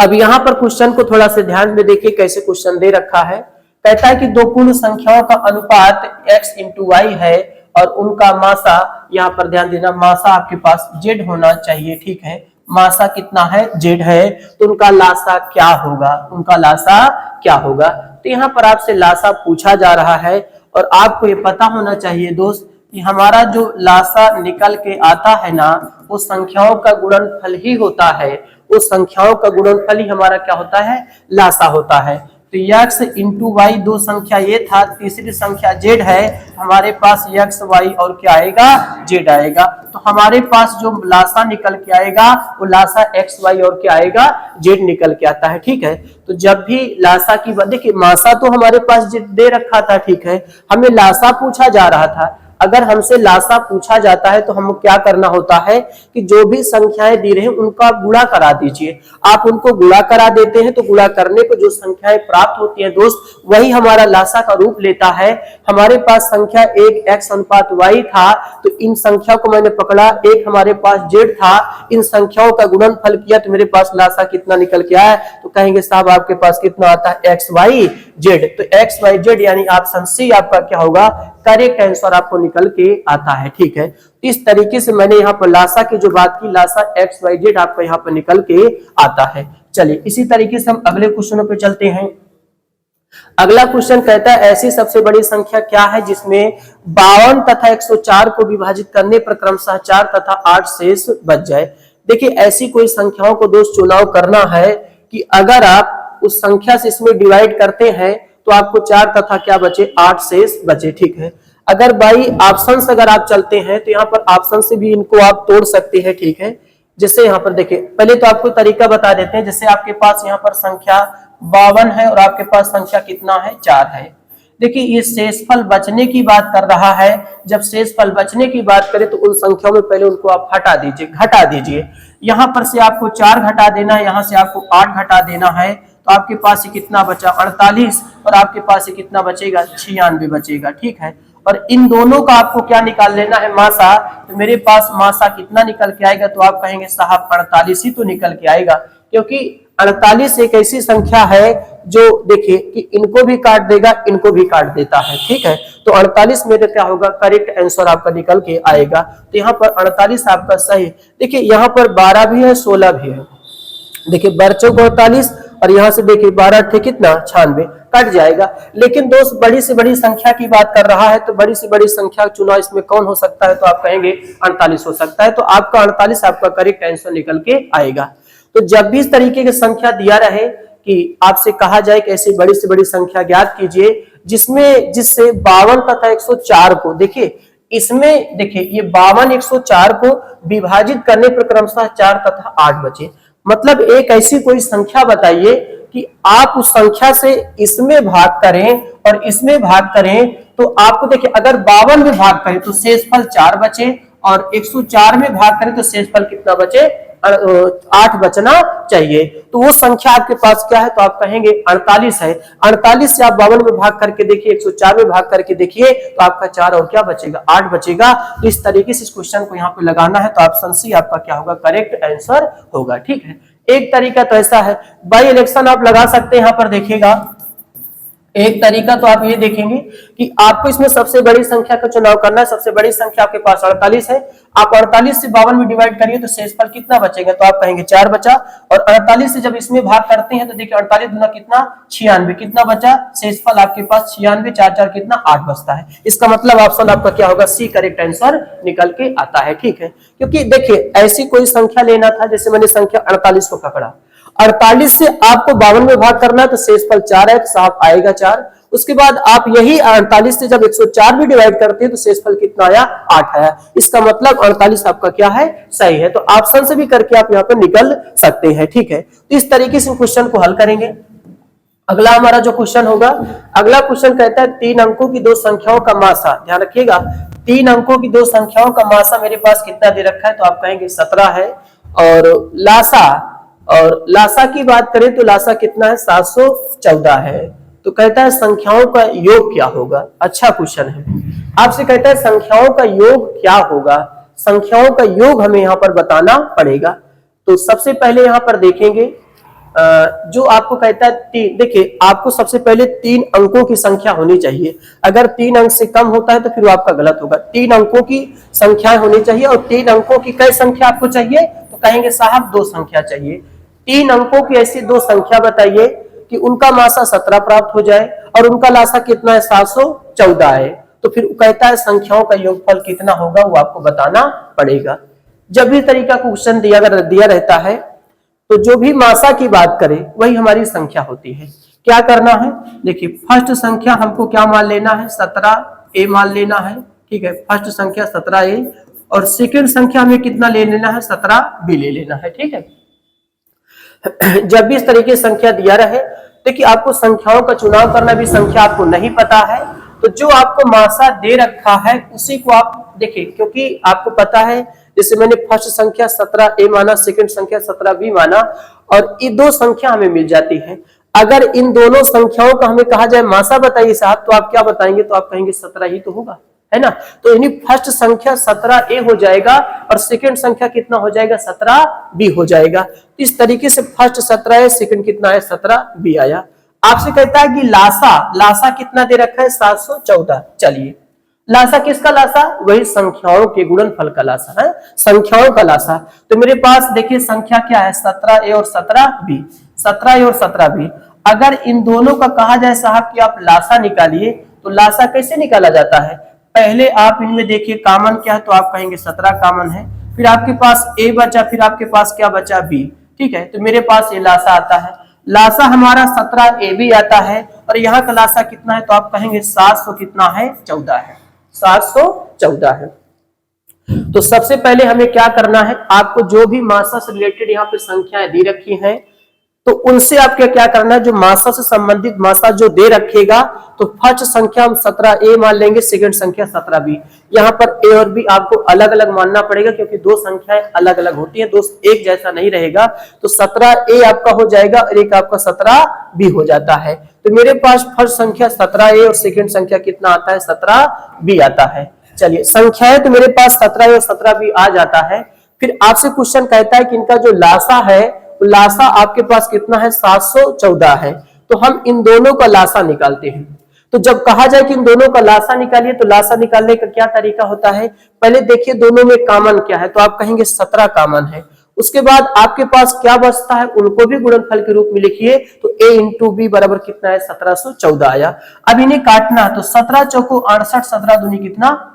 अब यहाँ पर क्वेश्चन को थोड़ा सा ध्यान में देखिए कैसे क्वेश्चन दे रखा है। कहता है कि दो पूर्ण संख्याओं का अनुपात x इंटू वाई है और उनका मासा, यहाँ पर ध्यान देना, मासा आपके पास z होना चाहिए, ठीक है। मासा कितना है, z है, तो उनका लासा क्या होगा, उनका लासा क्या होगा। तो यहाँ पर आपसे लासा पूछा जा रहा है और आपको ये पता होना चाहिए दोस्त कि हमारा जो लासा निकल के आता है ना, वो संख्याओं का गुणनफल ही होता है, उस संख्याओं का गुणनफल ही हमारा क्या होता है, लासा होता है। तो x इंटू वाई दो संख्या ये था, तीसरी संख्या z है, हमारे पास x y और क्या आएगा, z आएगा। तो हमारे पास जो लासा निकल के आएगा वो लासा x y और क्या आएगा, z निकल के आता है, ठीक है। तो जब भी लासा की, देखिए मासा तो हमारे पास दे रखा था, ठीक है, हमें लासा पूछा जा रहा था। अगर हमसे लासा पूछा जाता है तो हम क्या करना होता है कि जो भी संख्याएं दी रहे हैं उनका गुणा करा दीजिए। आप उनको गुणा करा देते हैं तो गुणा करने को जो संख्याएं प्राप्त होती हैं दोस्त, वही हमारा लासा का रूप लेता है। हमारे पास संख्या एक x अनुपात y था, तो इन संख्या को मैंने पकड़ा, एक हमारे पास z था, इन संख्याओं का गुणनफल किया तो मेरे पास लासा कितना निकल के आया, तो कहेंगे साहब आपके पास कितना आता है x y z। तो x y z यानी ऑप्शन सी आपका क्या होगा, करेक्ट आंसर आपको निकल के आता है। ठीक है, इस तरीके से मैंने यहाँ पर लासा की जो बात की, लासा x y z आपको यहाँ पर निकल के आता है। चलिए इसी तरीके से हम अगले क्वेश्चनों पे चलते हैं। अगला क्वेश्चन कहता है ऐसी सबसे बड़ी संख्या क्या है जिसमें 52 तथा 104 को विभाजित करने पर क्रमशः 4 तथा 8 शेष बच जाए। देखिए ऐसी कोई संख्याओं को दोस्त चुनाव करना है कि अगर आप उस संख्या से इसमें डिवाइड करते हैं तो आपको 4 तथा क्या बचे, 8 शेष बचे। ठीक है, अगर बाई ऑप्शन से अगर आप चलते हैं तो यहाँ पर ऑप्शन से भी इनको आप तोड़ सकते हैं। ठीक है, जैसे यहाँ पर देखिए, पहले तो आपको तरीका बता देते हैं। जैसे आपके पास यहाँ पर संख्या 52 है और आपके पास संख्या कितना है, 4 है। देखिए ये शेषफल बचने की बात कर रहा है। जब शेषफल बचने की बात करें तो उन संख्याओं में पहले उनको आप हटा दीजिए, घटा दीजिए। यहाँ पर से आपको 4 घटा देना है, यहाँ से आपको 8 घटा देना है, तो आपके पास ये कितना बचा, 48, और आपके पास ये कितना बचेगा, 96 बचेगा। ठीक है, और इन दोनों का आपको क्या निकाल लेना है, मासा। तो मेरे पास मासा कितना निकल के आएगा, तो आप कहेंगे साहब 48 ही तो निकल के आएगा, क्योंकि 48 एक ऐसी संख्या है जो देखिए कि इनको भी काट देगा, इनको भी काट देता है। ठीक है, तो 48 में क्या होगा, करेक्ट आंसर आपका निकल के आएगा। तो यहाँ पर 48 आपका सही। देखिए यहाँ पर 12 भी है, 16 भी है। देखिए 12 को 48 और यहाँ से देखिए 12 थे कितना, 96, कट जाएगा। लेकिन दोस्त बड़ी से बड़ी संख्या की बात कर रहा है, तो बड़ी से बड़ी संख्या चुनाव इसमें कौन हो सकता है, तो आप कहेंगे 48 हो सकता है। तो आपका 48 आपका करेक्ट आंसर निकल के आएगा। तो जब भी इस तरीके की संख्या दिया रहे कि आपसे कहा जाए कि ऐसी बड़ी से बड़ी संख्या ज्ञात कीजिए जिससे 52 तथा 104 को, देखिए इसमें देखिए ये 52 104 को विभाजित करने पर क्रमशः 4 तथा 8 बचे। मतलब एक ऐसी कोई संख्या बताइए कि आप उस संख्या से इसमें भाग करें और इसमें भाग करें, तो आपको देखिए अगर 52 में भाग करें तो शेषफल 4 बचे, और 104 में भाग करें तो शेषफल कितना बचे, 8 बचना चाहिए। तो वो संख्या आपके पास क्या है, तो आप कहेंगे 48 है। 48 से आप 52 में भाग करके देखिए, 104 में भाग करके देखिए, तो आपका 4 और क्या बचेगा, 8 बचेगा। तो इस तरीके से इस क्वेश्चन को यहाँ पे लगाना है, तो ऑप्शन सी आपका क्या होगा, करेक्ट आंसर होगा। ठीक है, एक तरीका तो ऐसा है, बाई इलेक्शन आप लगा सकते हैं। यहाँ पर देखिएगा एक तरीका तो आप ये देखेंगे कि आपको इसमें सबसे बड़ी संख्या का चुनाव करना है। सबसे बड़ी संख्या आपके पास 48 है, आप 48 से 52 में डिवाइड करिए तो शेषफल कितना बचेगा, तो आप कहेंगे 4 बचा। और 48 से जब इसमें भाग करते हैं तो देखिए 48 गुना कितना, 96, कितना बचा, शेषफल आपके पास 96, 4 4 कितना, 8 बचता है। इसका मतलब ऑप्शन आपका क्या होगा, सी करेक्ट आंसर निकल के आता है। ठीक है, क्योंकि देखिए ऐसी कोई संख्या लेना था, जैसे मैंने संख्या 48 को पकड़ा, 48 से आपको 52 में भाग करना है तो शेषफल 4 है, साफ आएगा 4। उसके बाद आप यही 48 से जब 104 भी डिवाइड करते हैं तो शेषफल कितना आया, 8 आया। इसका मतलब 48 आपका क्या है, सही है। तो ऑप्शन से भी करके आप यहाँ पे निकल सकते हैं। ठीक है, तो इस तरीके से क्वेश्चन को हल करेंगे। अगला हमारा जो क्वेश्चन होगा, अगला क्वेश्चन कहता है 3 अंकों की 2 संख्याओं का मासा। ध्यान रखिएगा, 3 अंकों की 2 संख्याओं का मासा मेरे पास कितना दे रखा है, तो आप कहेंगे 17 है। और लासा की बात करें तो लासा कितना है, 714 है। तो कहता है संख्याओं का योग क्या होगा। अच्छा क्वेश्चन है, आपसे कहता है संख्याओं का योग क्या होगा। संख्याओं का योग हमें यहाँ पर बताना पड़ेगा। तो सबसे पहले यहाँ पर देखेंगे जो आपको कहता है 3, देखिए आपको सबसे पहले 3 अंकों की संख्या होनी चाहिए। अगर 3 अंक से कम होता है तो फिर आपका गलत होगा। 3 अंकों की संख्या होनी चाहिए, और 3 अंकों की कई संख्या आपको चाहिए, तो कहेंगे साहब 2 संख्या चाहिए। 3 अंकों की ऐसी 2 संख्या बताइए कि उनका मासा 17 प्राप्त हो जाए और उनका लासा कितना है, 714 है। तो फिर कहता है संख्याओं का योगफल कितना होगा, वो आपको बताना पड़ेगा। जब भी तरीका क्वेश्चन दिया रहता है तो जो भी मासा की बात करें वही हमारी संख्या होती है। क्या करना है, देखिए फर्स्ट संख्या हमको क्या मान लेना है, 17a मान लेना है। ठीक है, फर्स्ट संख्या 17a, और सेकंड संख्या में कितना ले लेना है, 17b ले लेना है। ठीक है, जब भी इस तरीके से संख्या दिया रहे, देखिए आपको संख्याओं का चुनाव करना भी, संख्या आपको नहीं पता है तो जो आपको मासा दे रखा है उसी को आप देखिए, क्योंकि आपको पता है जैसे मैंने फर्स्ट संख्या 17a माना, सेकंड संख्या 17b माना, और ये दो संख्या हमें मिल जाती है। अगर इन दोनों संख्याओं का हमें कहा जाए मासा बताइए साहब, तो आप क्या बताएंगे? तो आप कहेंगे 17 ही तो होगा, है ना। तो यानी फर्स्ट संख्या 17a हो जाएगा और सेकंड संख्या कितना हो जाएगा? 17b हो जाएगा। इस तरीके से फर्स्ट 17 है, सेकंड कितना है? 17b आया। आपसे कहता है कि लासा कितना दे रखा है? 714। चलिए, लासा किसका लासा? वही संख्याओं के गुणनफल का लासा है, संख्याओं का लासा। तो मेरे पास देखिए संख्या क्या है? 17a और 17b, 17a और 17b। अगर इन दोनों का कहा जाए साहब कि आप लासा निकालिए, तो लासा कैसे निकाला जाता है? पहले आप इनमें देखिए कॉमन क्या है, तो आप कहेंगे 17 कॉमन है, फिर आपके पास a बचा, फिर आपके पास क्या बचा? b। ठीक है, तो मेरे पास ये लासा आता है। लासा हमारा 17ab आता है, और यहाँ का लासा कितना है? तो आप कहेंगे 700 कितना है? 14 है, 714 है। तो सबसे पहले हमें क्या करना है? आपको जो भी मासा से रिलेटेड यहाँ पे संख्याएं दी रखी हैं, तो उनसे आपको क्या करना है? जो मासा से संबंधित मासा जो दे रखेगा, तो फर्स्ट संख्या हम 17a मान लेंगे, सेकंड संख्या 17b। यहाँ पर a और b आपको अलग अलग मानना पड़ेगा, क्योंकि दो संख्याएं अलग अलग होती है, दोस्त एक जैसा नहीं रहेगा। तो 17a आपका हो जाएगा और एक आपका 17b हो जाता है। तो मेरे पास फर्स्ट संख्या 17a और सेकंड संख्या कितना आता है? 17b आता है। चलिए, संख्याएं तो मेरे पास 17a और 17b आ जाता है। फिर आपसे क्वेश्चन कहता है कि इनका जो लासा है, लासा आपके पास कितना है? 714 है। तो हम इन दोनों का लासा निकालते हैं। तो जब कहा जाए कि इन दोनों का लासा निकालिए, तो लासा निकालने का क्या तरीका होता है? पहले देखिए दोनों में कॉमन क्या है, तो आप कहेंगे 17 कॉमन है। उसके बाद आपके पास क्या बचता है? उनको भी गुणनफल के रूप में लिखिए, तो a इंटू बी बराबर कितना है? 1714 आया। अब इन्हें काटना, तो 17 चौको 68, 17 दूनी कितना?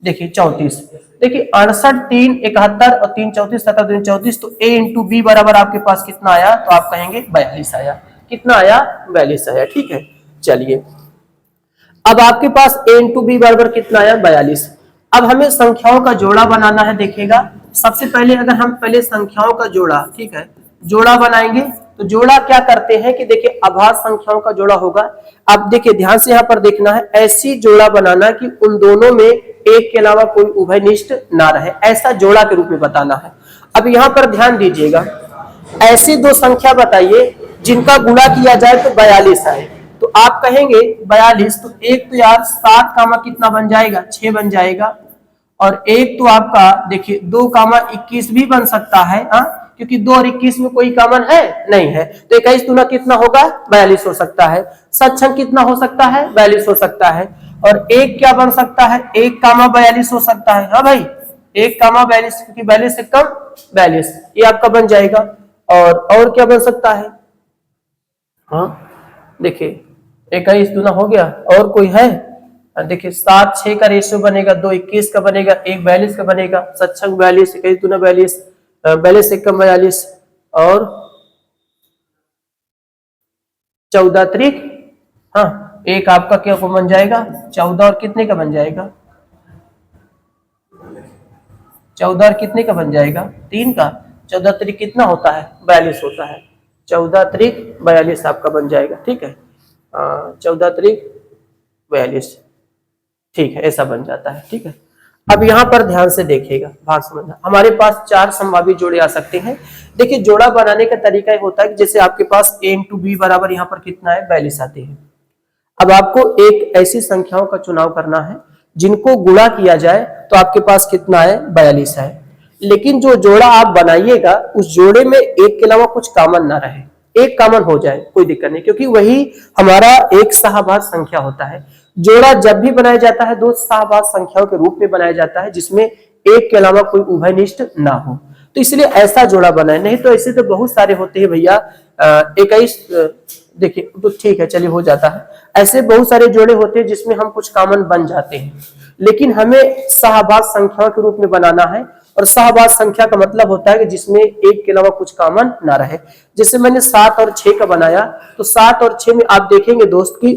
देखिए 34। देखिए 68 3 71 और 3 34, 17 दूनी 34। तो a इंटू बी बराबर आपके पास कितना आया? तो आप कहेंगे 42 आया। कितना आया? 42 आया। ठीक है, चलिए अब आपके पास a इंटू बी बराबर कितना आया? 42। अब हमें संख्याओं का जोड़ा बनाना है। देखिएगा, सबसे पहले अगर हम पहले संख्याओं का जोड़ा, ठीक है, जोड़ा बनाएंगे, तो जोड़ा क्या करते हैं कि देखिए अभाज्य संख्याओं का जोड़ा होगा। अब देखिए ध्यान से यहाँ पर देखना है, ऐसी जोड़ा बनाना कि उन दोनों में एक के अलावा कोई उभयनिष्ठ ना रहे, ऐसा जोड़ा के रूप में बताना है। अब यहाँ पर ध्यान दीजिएगा, ऐसी दो संख्या बताइए जिनका गुणा किया जाए तो 42 आए। तो आप कहेंगे 42, तो एक तो यार 7 कामा कितना बन जाएगा? 6 बन जाएगा। और एक तो आपका देखिए 2 कामा 21 भी बन सकता है, क्योंकि 2 और 21 में कोई कॉमन है नहीं है। तो 21 दूना कितना होगा? 42 हो सकता है। सक्षम कितना हो सकता है? 42 हो सकता है। और एक क्या बन सकता है? 1 कामा 42 हो सकता है। हाँ भाई, 1 कामा 42, क्योंकि 42 से कम 42, ये आपका बन जाएगा। और क्या बन सकता है? हाँ देखिए 21 दूना हो गया, और कोई है? देखिए 7 6 का रेशियो बनेगा, 2 21 का बनेगा, 1 42 का बनेगा। सक्षम 42, 21 दूना 42, 42 से कम 42, और 14 त्रिक, हाँ एक आपका क्या बन जाएगा? 14, और कितने का बन जाएगा? 14 और कितने का बन जाएगा? 3 का। 14 त्रिक कितना होता है? 42 होता है। 14 त्रिक 42 आपका बन जाएगा। ठीक है, 14 त्रिक 42, ठीक है, ऐसा बन जाता है। ठीक है, अब यहाँ पर ध्यान से देखिएगा, बात समझना। हमारे पास 4 संभावित जोड़े आ सकते हैं। देखिए जोड़ा बनाने का तरीका ये होता है कि जैसे आपके पास a इंटू बी बराबर यहाँ पर कितना है? 42 आते हैं। अब आपको एक ऐसी संख्याओं का चुनाव करना है जिनको गुणा किया जाए तो आपके पास कितना है? 42 है। लेकिन जो जोड़ा आप बनाइएगा उस जोड़े में एक के अलावा कुछ कॉमन ना रहे, एक कॉमन हो जाए कोई दिक्कत नहीं, क्योंकि वही हमारा एक सहभाज्य संख्या होता है। जोड़ा जब भी बनाया जाता है दो सहभाज्य संख्याओं के रूप में बनाया जाता है जिसमें एक के अलावा कोई उभयनिष्ठ ना हो, तो इसलिए ऐसा जोड़ा बनाए। नहीं तो ऐसे तो बहुत सारे होते हैं भैया, 21 देखिए तो ठीक है, चलिए हो जाता है। ऐसे बहुत सारे जोड़े होते हैं जिसमें हम कुछ कॉमन बन जाते हैं, लेकिन हमें सहभाज्य संख्या के रूप में बनाना है। और सहभाज्य संख्या का मतलब होता है कि जिसमें एक के अलावा कुछ कॉमन ना रहे। जैसे मैंने 7 और 6 का बनाया, तो 7 और 6 में आप देखेंगे दोस्त की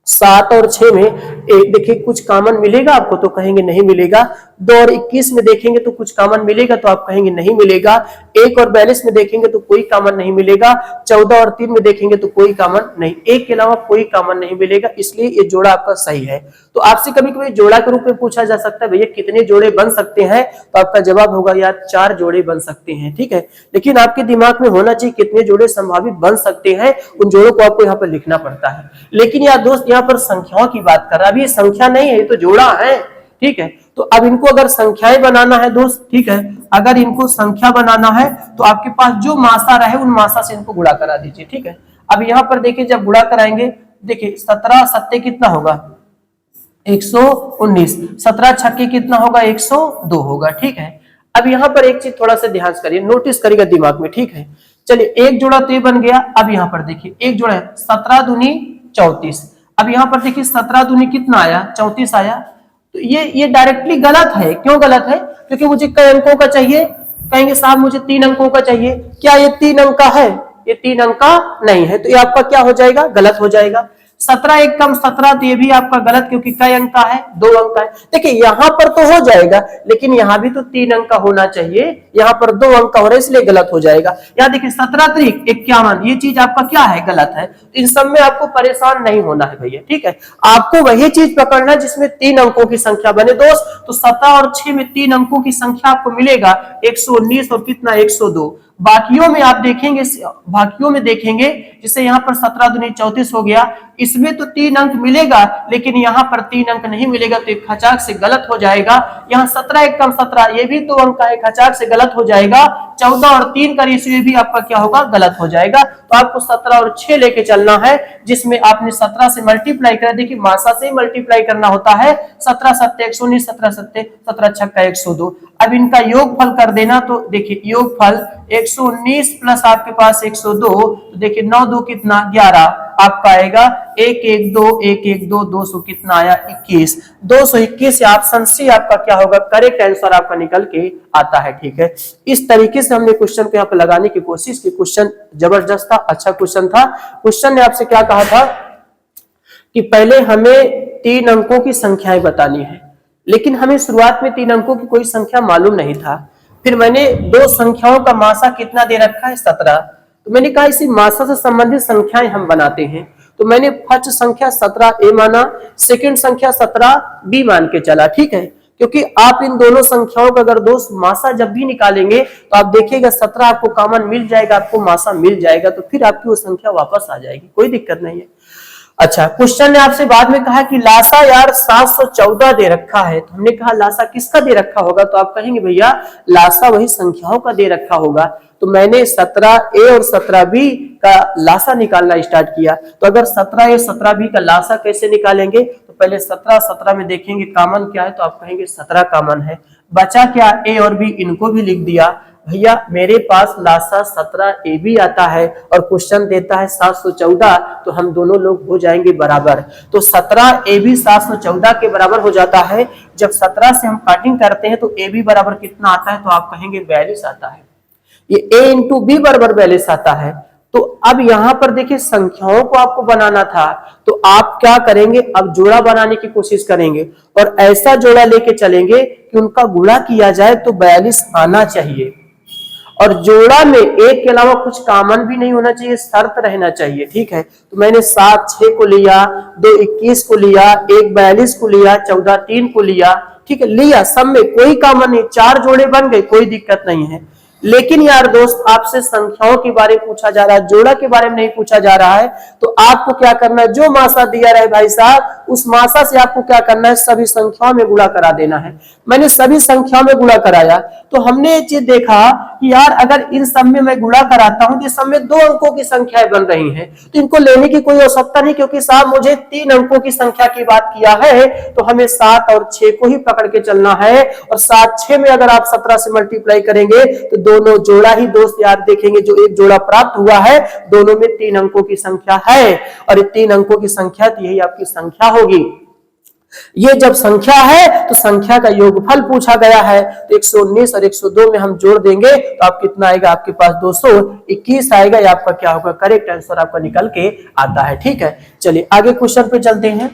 7 और 6 में एक देखिए कुछ कॉमन मिलेगा आपको, तो कहेंगे नहीं मिलेगा। 2 और 21 में देखेंगे तो कुछ कॉमन मिलेगा, तो आप कहेंगे नहीं मिलेगा। 1 और 42 में देखेंगे तो कोई कॉमन नहीं मिलेगा। 14 और 3 में देखेंगे तो कोई कॉमन नहीं, 1 के अलावा कोई कॉमन नहीं मिलेगा, इसलिए ये जोड़ा आपका सही है। तो आपसे कभी कभी जोड़ा के रूप में पूछा जा सकता है भैया कितने जोड़े बन सकते हैं, तो आपका जवाब होगा यार 4 जोड़े बन सकते हैं, ठीक है। लेकिन आपके दिमाग में होना चाहिए कितने जोड़े संभावित बन सकते हैं, उन जोड़ों को आपको यहाँ पर लिखना पड़ता है। लेकिन यार दोस्त यहाँ पर संख्याओं की बात कर रहा है, अभी संख्या नहीं है, ये तो जोड़ा है, ठीक है। तो अब इनको अगर संख्याएं बनाना है दोस्त, ठीक है, अगर इनको संख्या बनाना है तो आपके पास जो मासा रहे उन मासा से इनको गुणा करा दीजिए, ठीक है। अब यहाँ पर देखिए जब गुणा कराएंगे, देखिए 17 सत्ते कितना होगा 119, 17 छक्के कितना होगा 102 होगा, ठीक है। अब यहाँ पर एक चीज थोड़ा सा ध्यान करिए, नोटिस करिएगा दिमाग में, ठीक है। चलिए एक जोड़ा तो ये बन गया। अब यहाँ पर देखिए एक जोड़ा है 17 दूनी 34। अब यहाँ पर देखिए 17 दूनी कितना आया 34 आया। तो ये डायरेक्टली गलत है। क्यों गलत है? क्योंकि मुझे कई अंकों का चाहिए। कहेंगे साहब मुझे 3 अंकों का चाहिए, क्या ये 3 अंक का है? ये 3 अंक का नहीं है, तो ये आपका क्या हो जाएगा? गलत हो जाएगा। 17 एक कम 17, तो ये भी आपका गलत, क्योंकि कई अंक का है? 2 अंक का है। देखिए यहाँ पर तो हो जाएगा, लेकिन यहाँ भी तो 3 अंक का होना चाहिए, यहाँ पर 2 अंक का हो रहा है, इसलिए गलत हो जाएगा। यहाँ देखिए 17 त्रिक 51, ये चीज आपका क्या है? गलत है। इन सब में आपको परेशान नहीं होना है भैया, ठीक है। आपको वही चीज पकड़ना है जिसमें 3 अंकों की संख्या बने दोस्त। तो 17 और 6 में 3 अंकों की संख्या आपको मिलेगा 119 और कितना 102। बाकियों में आप देखेंगे, बाकियों में देखेंगे जिसे यहाँ पर 17 दूनी 34 हो गया, इसमें तो 3 अंक मिलेगा, लेकिन यहाँ पर 3 अंक नहीं मिलेगा, तो एक खचाक से गलत हो जाएगा। यहाँ 17 एक कम 17, ये भी 2 अंक का है, खचाक से गलत हो जाएगा। 14 और 3 का रेशियो भी आपका क्या होगा? गलत हो जाएगा। तो आपको 17 और 6 लेके चलना है, जिसमें आपने 17 से मल्टीप्लाई करा। देखिए मासा से मल्टीप्लाई करना होता है। 17 सत्ते 119, 17 सत्ते 17 छक्का 102। अब इनका योगफल कर देना, तो देखिए योगफल 119 प्लस आपके पास 102, तो देखिए 9 2 कितना 11 आपका आएगा। 112 112 200 कितना आया 21। 221 ऑप्शन सी आपका क्या होगा? करेक्ट आंसर आपका निकल के आता है, ठीक है। इस तरीके से हमने क्वेश्चन को यहाँ पे लगाने की कोशिश की। क्वेश्चन जबरदस्त था, अच्छा क्वेश्चन था। क्वेश्चन ने आपसे क्या कहा था कि पहले हमें 3 अंकों की संख्याएं बतानी है, लेकिन हमें शुरुआत में 3 अंकों की कोई संख्या मालूम नहीं था। फिर मैंने 2 संख्याओं का मासा कितना दे रखा है 17, तो मैंने कहा इसी मासा से संबंधित संख्याएं हम बनाते हैं। तो मैंने फर्स्ट संख्या 17 ए माना, सेकंड संख्या 17 बी मान के चला, ठीक है। क्योंकि आप इन दोनों संख्याओं का अगर दोस्त मासा जब भी निकालेंगे तो आप देखिएगा 17 आपको कॉमन मिल जाएगा, आपको मासा मिल जाएगा, तो फिर आपकी वो संख्या वापस आ जाएगी, कोई दिक्कत नहीं है। अच्छा, क्वेश्चन ने आपसे बाद में कहा कि लासा यार 714 दे रखा है। तो हमने कहा लासा किसका दे रखा होगा? तो आप कहेंगे भैया लासा वही संख्याओं का दे रखा होगा। तो मैंने 17A और 17B का लासा निकालना स्टार्ट किया। तो अगर 17A 17B का लासा कैसे निकालेंगे? तो पहले 17 17 में देखेंगे कॉमन क्या है, तो आप कहेंगे 17 कॉमन है। बचा क्या? A और B, इनको भी लिख दिया। भैया मेरे पास लासा 17AB आता है और क्वेश्चन देता है 714, तो हम दोनों लोग हो जाएंगे बराबर। तो 17AB 714 के बराबर हो जाता है। जब 17 से हम काटिंग करते हैं तो AB बराबर कितना आता है? तो आप कहेंगे 42 आता है। ये A इंटू B बराबर 42 आता है। तो अब यहाँ पर देखिए संख्याओं को आपको बनाना था, तो आप क्या करेंगे? अब जोड़ा बनाने की कोशिश करेंगे और ऐसा जोड़ा लेके चलेंगे कि उनका गुणा किया जाए तो 42 आना चाहिए। और जोड़ा में एक के अलावा कुछ कॉमन भी नहीं होना चाहिए, शर्त रहना चाहिए, ठीक है। तो मैंने 7 6 को लिया, 2 21 को लिया, 1 42 को लिया, 14 3 को लिया, ठीक है, लिया। सब में कोई कॉमन नहीं, 4 जोड़े बन गए, कोई दिक्कत नहीं है। लेकिन यार दोस्त आपसे संख्याओं के बारे में पूछा जा रहा है, जोड़ा के बारे में नहीं पूछा जा रहा है। तो आपको क्या करना है? जो मासा दिया रहे भाई साहब, उस मासा से आपको क्या करना है? सभी संख्याओं में गुणा करा देना है। मैंने सभी संख्याओं में गुणा कराया, तो हमने ये चीज देखा कि यार अगर इन सब में मैं गुणा कराता हूं तो सब में 2 अंकों की संख्याएं बन रही हैं, तो इनको लेने की कोई आवश्यकता नहीं, क्योंकि साहब मुझे 3 अंकों की संख्या की बात किया है। तो हमें 7 और 6 को ही पकड़ के चलना है। और 7 6 में अगर आप 17 से मल्टीप्लाई करेंगे तो दोनों जोड़ा ही दोस्त याद देखेंगे, जो एक जोड़ा प्राप्त हुआ है दोनों में 3 अंकों की संख्या है, और ये 3 अंकों की संख्या, यही आपकी संख्या होगी। ये जब संख्या है तो संख्या का योगफल पूछा गया है, तो 119 और 102 में हम जोड़ देंगे तो आप कितना आएगा? आपके पास 221 आएगा। ये आपका क्या होगा? करेक्ट आंसर आपका निकल के आता है, ठीक है। चलिए आगे क्वेश्चन पे चलते हैं।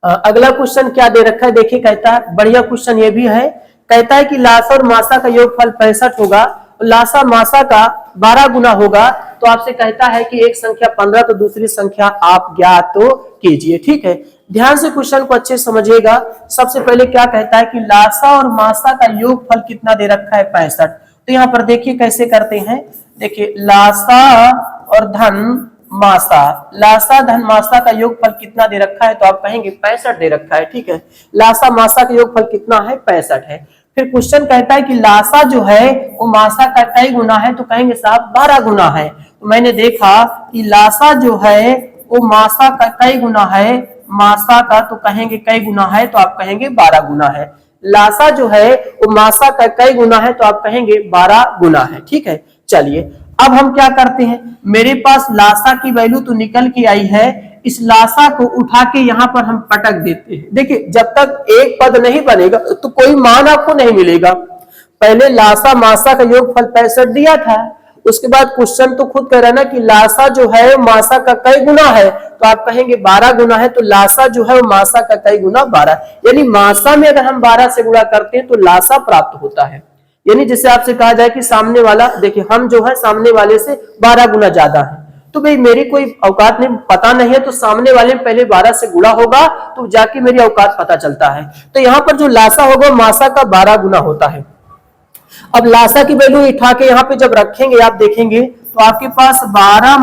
अगला क्वेश्चन क्या दे रखा है देखिए, कहता है बढ़िया क्वेश्चन ये भी है। कहता है कि लासा और मासा का योगफल 65 होगा, लासा मासा का 12 गुना होगा। तो आपसे कहता है कि एक संख्या 15 तो दूसरी संख्या आप ज्ञात तो कीजिए। ठीक है, ध्यान से क्वेश्चन को अच्छे समझिएगा। सबसे पहले क्या कहता है कि लासा और मासा का योगफल कितना दे रखा है 65। तो यहाँ पर देखिए कैसे करते हैं। देखिए लासा और धन मासा, लासा धन मासा का योगफल कितना दे रखा है, तो आप कहेंगे 65 दे रखा है। ठीक है, लासा मासा का योगफल कितना है 65 है। फिर क्वेश्चन कहता है कि लासा जो है वो मासा का कई गुना है, तो कहेंगे साहब 12 गुना है। तो मैंने देखा कि लासा जो है वो मासा का कई गुना है, मासा का तो कहेंगे कई गुना है, तो आप कहेंगे 12 गुना है। लासा जो है वो मासा का कई गुना है, तो आप कहेंगे 12 गुना है। ठीक है, चलिए अब हम क्या करते हैं, मेरे पास लासा की वैल्यू तो निकल के आई है, इस लासा को उठा के यहाँ पर हम पटक देते हैं। देखिए जब तक एक पद नहीं बनेगा तो कोई मान आपको नहीं मिलेगा। पहले लासा मासा का योगफल 65 दिया था, उसके बाद क्वेश्चन तो खुद कह रहा है ना कि लासा जो है मासा का कई गुना है, तो आप कहेंगे 12 गुना है। तो लासा जो है वो मासा का कई गुना 12, यानी मासा में अगर हम 12 से गुणा करते हैं तो लासा प्राप्त होता है। यानी जिसे आपसे कहा जाए कि सामने वाला, देखिए हम जो है सामने वाले से 12 गुना ज्यादा है, तो भाई मेरी कोई औकात नहीं पता नहीं है, तो सामने वाले में पहले 12 से गुणा होगा तो जाके मेरी औकात पता चलता है। तो यहाँ पर जो लासा होगा मासा का 12 गुना होता है। अब लासा की वैल्यू उठा के यहाँ पे जब रखेंगे आप देखेंगे तो आपके पास 12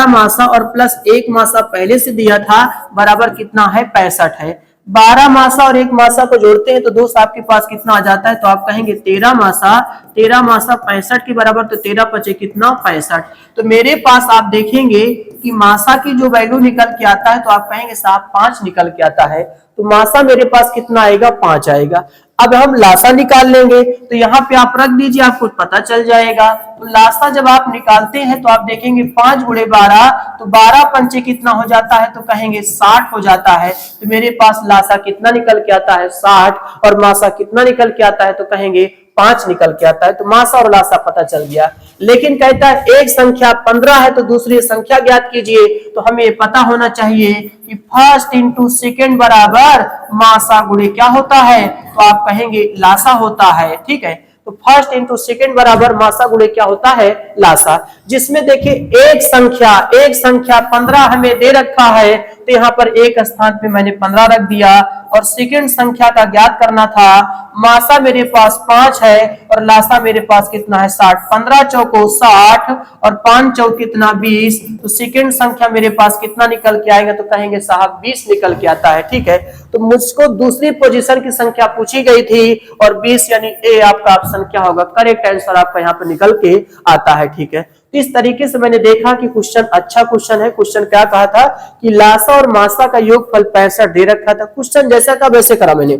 मासा और प्लस 1 मासा पहले से दिया था, बराबर कितना है 65 है। 12 मासा और 1 मासा को जोड़ते हैं तो दोस्त आपके पास कितना आ जाता है, तो आप कहेंगे 13 मासा 65 के बराबर, तो 13 पचे कितना 65। तो मेरे पास आप देखेंगे कि मासा की जो वैल्यू निकल के आता है, तो आप कहेंगे साहब 5 निकल के आता है। तो मासा मेरे पास कितना आएगा 5 आएगा। अब हम लासा निकाल लेंगे, तो यहाँ पे आप रख दीजिए, आपको पता चल जाएगा। तो लासा जब आप निकालते हैं तो आप देखेंगे 5 गुणे 12, तो 12 पंचे कितना हो जाता है, तो कहेंगे 60 हो जाता है। तो मेरे पास लासा कितना निकल के आता है 60, और मासा कितना निकल के आता है, तो कहेंगे 5 निकल के आता है। तो मासा और लासा पता चल गया। लेकिन कहता है एक संख्या 15 है तो दूसरी संख्या ज्ञात कीजिए। तो हमें ये पता होना चाहिए कि फर्स्ट इंटू सेकेंड बराबर मासा गुणे क्या होता है, तो आप कहेंगे लासा होता है। ठीक है, तो फर्स्ट इंटू सेकेंड बराबर मासा गुणे क्या होता है लासा। जिसमें देखिए एक संख्या 15 हमें दे रखा है, तो यहाँ पर एक स्थान पे मैंने 15 रख दिया, और सेकेंड संख्या का ज्ञात करना था। मासा मेरे पास 5 है और लासा मेरे पास कितना है 60। 15 चौको 60 और 5 चौक कितना 20, तो सेकेंड संख्या मेरे पास कितना निकल के आएगा, तो कहेंगे साहब 20 निकल के आता है। ठीक है, तो मुझको दूसरी पोजीशन की संख्या पूछी गई थी और 20 यानी ए आपका ऑप्शन क्या होगा, करेक्ट आंसर आपका यहाँ पे निकल के आता है। ठीक है, तो इस तरीके से मैंने देखा कि क्वेश्चन अच्छा क्वेश्चन है। क्वेश्चन क्या कहा था कि लासा और मासा का योगफल 65 दे रखा था। क्वेश्चन जैसा था वैसे करा मैंने।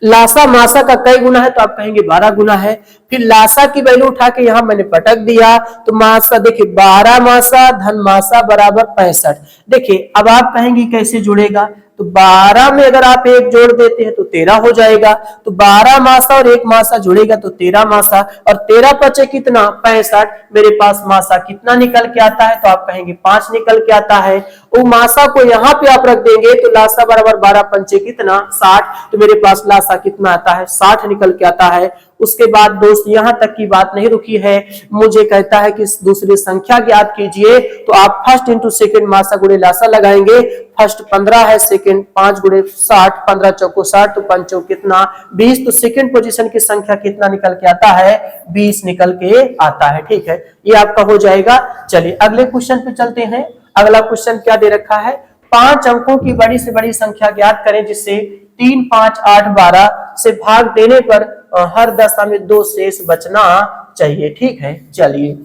लासा मासा का कई गुना है, तो आप कहेंगे 12 गुना है। फिर लासा की वैल्यू उठा के यहां मैंने पटक दिया, तो मासा देखिए 12 मासा धन मासा बराबर 65। देखिए अब आप कहेंगे कैसे जुड़ेगा, तो 12 में अगर आप एक जोड़ देते हैं तो 13 हो जाएगा। तो 12 मासा और 1 मासा जुड़ेगा तो 13 मासा, और 13 पचे कितना 65। मेरे पास मासा कितना निकल के आता है, तो आप कहेंगे 5 निकल के आता है। वो मासा को यहाँ पे आप रख देंगे तो लासा बराबर 12 पंचे कितना 60, तो मेरे पास लासा कितना आता है 60 निकल के आता है। उसके बाद दोस्त यहाँ तक की बात नहीं रुकी है, मुझे कहता है कि दूसरी संख्या ज्ञात कीजिए। तो आप फर्स्ट इंटू सेकेंड मासा गुणे लासा लगाएंगे। फर्स्ट 15 है, सेकेंड 5 गुणे 60, 15 चौको 60, तो 5 चौक कितना 20, तो सेकेंड पोजीशन की संख्या कितना निकल के आता है 20 निकल के आता है। ठीक है, ये आपका हो जाएगा। चलिए अगले क्वेश्चन पे चलते हैं। अगला क्वेश्चन क्या दे रखा है, 5 अंकों की बड़ी से बड़ी संख्या ज्ञात करें जिससे 3, 5, 8, 12 से भाग देने पर हर दशा में 2 शेष बचना चाहिए। ठीक है, चलिए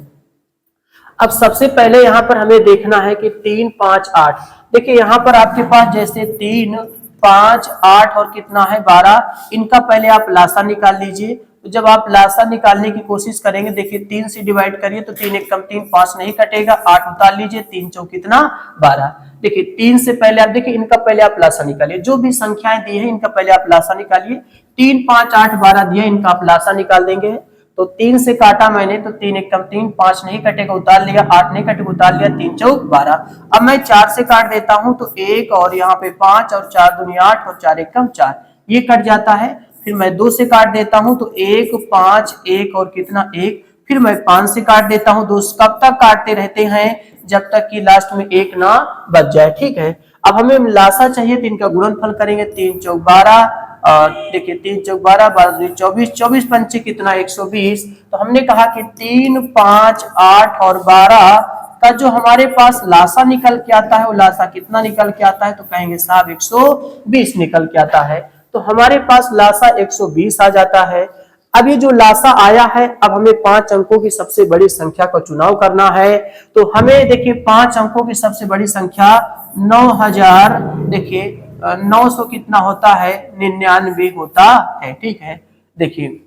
अब सबसे पहले यहाँ पर हमें देखना है कि 3, 5, 8। देखिए यहाँ पर आपके पास जैसे 3, 5, 8 और कितना है 12, इनका पहले आप लासा निकाल लीजिए। तो जब आप लासा निकालने की कोशिश करेंगे, देखिए 3 से डिवाइड करिए तो 3 एक कम 3, 5 नहीं कटेगा, 8 उतार लीजिए, 3 चौक कितना 12। देखिए 3 से पहले आप देखिए इनका पहले आप लासा निकालिए, जो भी संख्याएं दी है इनका पहले आप लासा निकालिए। 3, 5, 8, 12 दिया, इनका आप लासा निकाल देंगे। तो 3 से काटा मैंने, तो 3 एकम 3, 5 नहीं कटेगा उतार लिया, 8 नहीं कटेगा उतार लिया, 3 चौक 12। अब मैं 4 से काट देता हूं, तो 1 और यहाँ पे 5 और 4 दूनी 8 और 4 एकम 4, ये कट जाता है। फिर मैं 2 से काट देता हूं, तो 1 5 1 और कितना 1। फिर मैं 5 से काट देता हूं, 2 कब तक काटते रहते हैं, जब तक कि लास्ट में 1 ना बच जाए, ठीक है। अब हमें लासा चाहिए, तो इनका गुणनफल करेंगे, 3 चौक 12 और देखिए 3 चौक 12, 12 24, 24 पंचे कितना 120। तो हमने कहा कि 3 5 8 और 12 का जो हमारे पास लासा निकल के आता है, वो लासा कितना निकल के आता है, तो कहेंगे साहब 120 निकल के आता है। तो हमारे पास लासा 120 आ जाता है। अब ये जो लासा आया है, अब हमें 5 अंकों की सबसे बड़ी संख्या का चुनाव करना है। तो हमें देखिए 5 अंकों की सबसे बड़ी संख्या 9000, देखिए 900 कितना होता है, 99 होता है, ठीक है। देखिए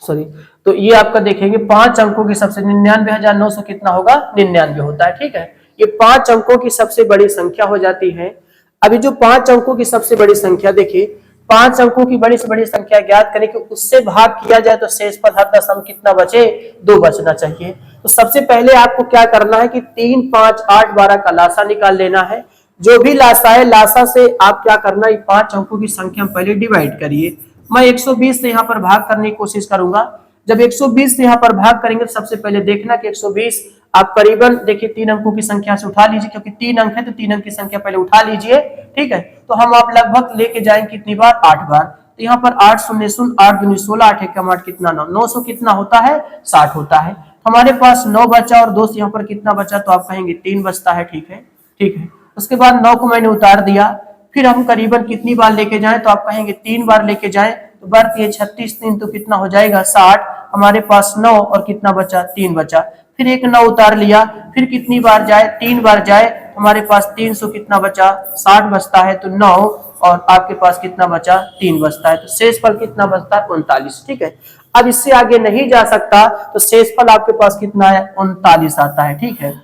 सॉरी, तो ये आपका देखेंगे 5 अंकों की सबसे 99,900 कितना होगा, 99 होता है, ठीक है। ये 5 अंकों की सबसे बड़ी संख्या हो जाती है। अभी जो 5 अंकों की सबसे बड़ी संख्या, देखिए 5 अंकों की बड़ी से बड़ी संख्या ज्ञात करें कि उससे भाग किया जाए तो शेषफल हर दशम कितना बचे, 2 बचना चाहिए। तो सबसे पहले आपको क्या करना है कि 3 5 8 12 का लासा निकाल लेना है। जो भी लासा है, लासा से आप क्या करना है, 5 अंकों की संख्या पहले डिवाइड करिए। मैं 120 से यहाँ पर भाग करने की कोशिश करूंगा। जब 120 से यहाँ पर भाग करेंगे, तो सबसे पहले देखना कि 120 आप करीबन देखिए 3 अंकों की संख्या से उठा लीजिए, क्योंकि 3 अंक है तो 3 अंक की संख्या पहले उठा लीजिए, ठीक है। तो हम आप लगभग लेके जाएंगे कितनी बार, 8 बार। तो यहाँ पर 8 शून्य शून्य, 8 दूनी 16, 8 एकम 8 कितना 9, 900 कितना होता है, 60 होता है। हमारे पास 9 बचा और 2 यहाँ पर कितना बचा, तो आप कहेंगे 3 बचता है, ठीक है, ठीक है। उसके बाद 9 को मैंने उतार दिया। फिर हम करीबन कितनी बार लेके जाएं, तो आप कहेंगे 3 बार लेके जाएं, तो बढ़ती है 36 3 तो कितना हो जाएगा 60। हमारे पास 9 और कितना बचा, 3 बचा। फिर एक 9 उतार लिया, फिर कितनी बार जाए, 3 बार जाए, हमारे पास 300 कितना बचा, 60 बचता है, तो 9 और आपके पास कितना बचा, 3 बचता है। तो शेषफल कितना बचता है, 39, ठीक है। अब इससे आगे नहीं जा सकता, तो शेषफल आपके पास कितना है, 39 आता है, ठीक है।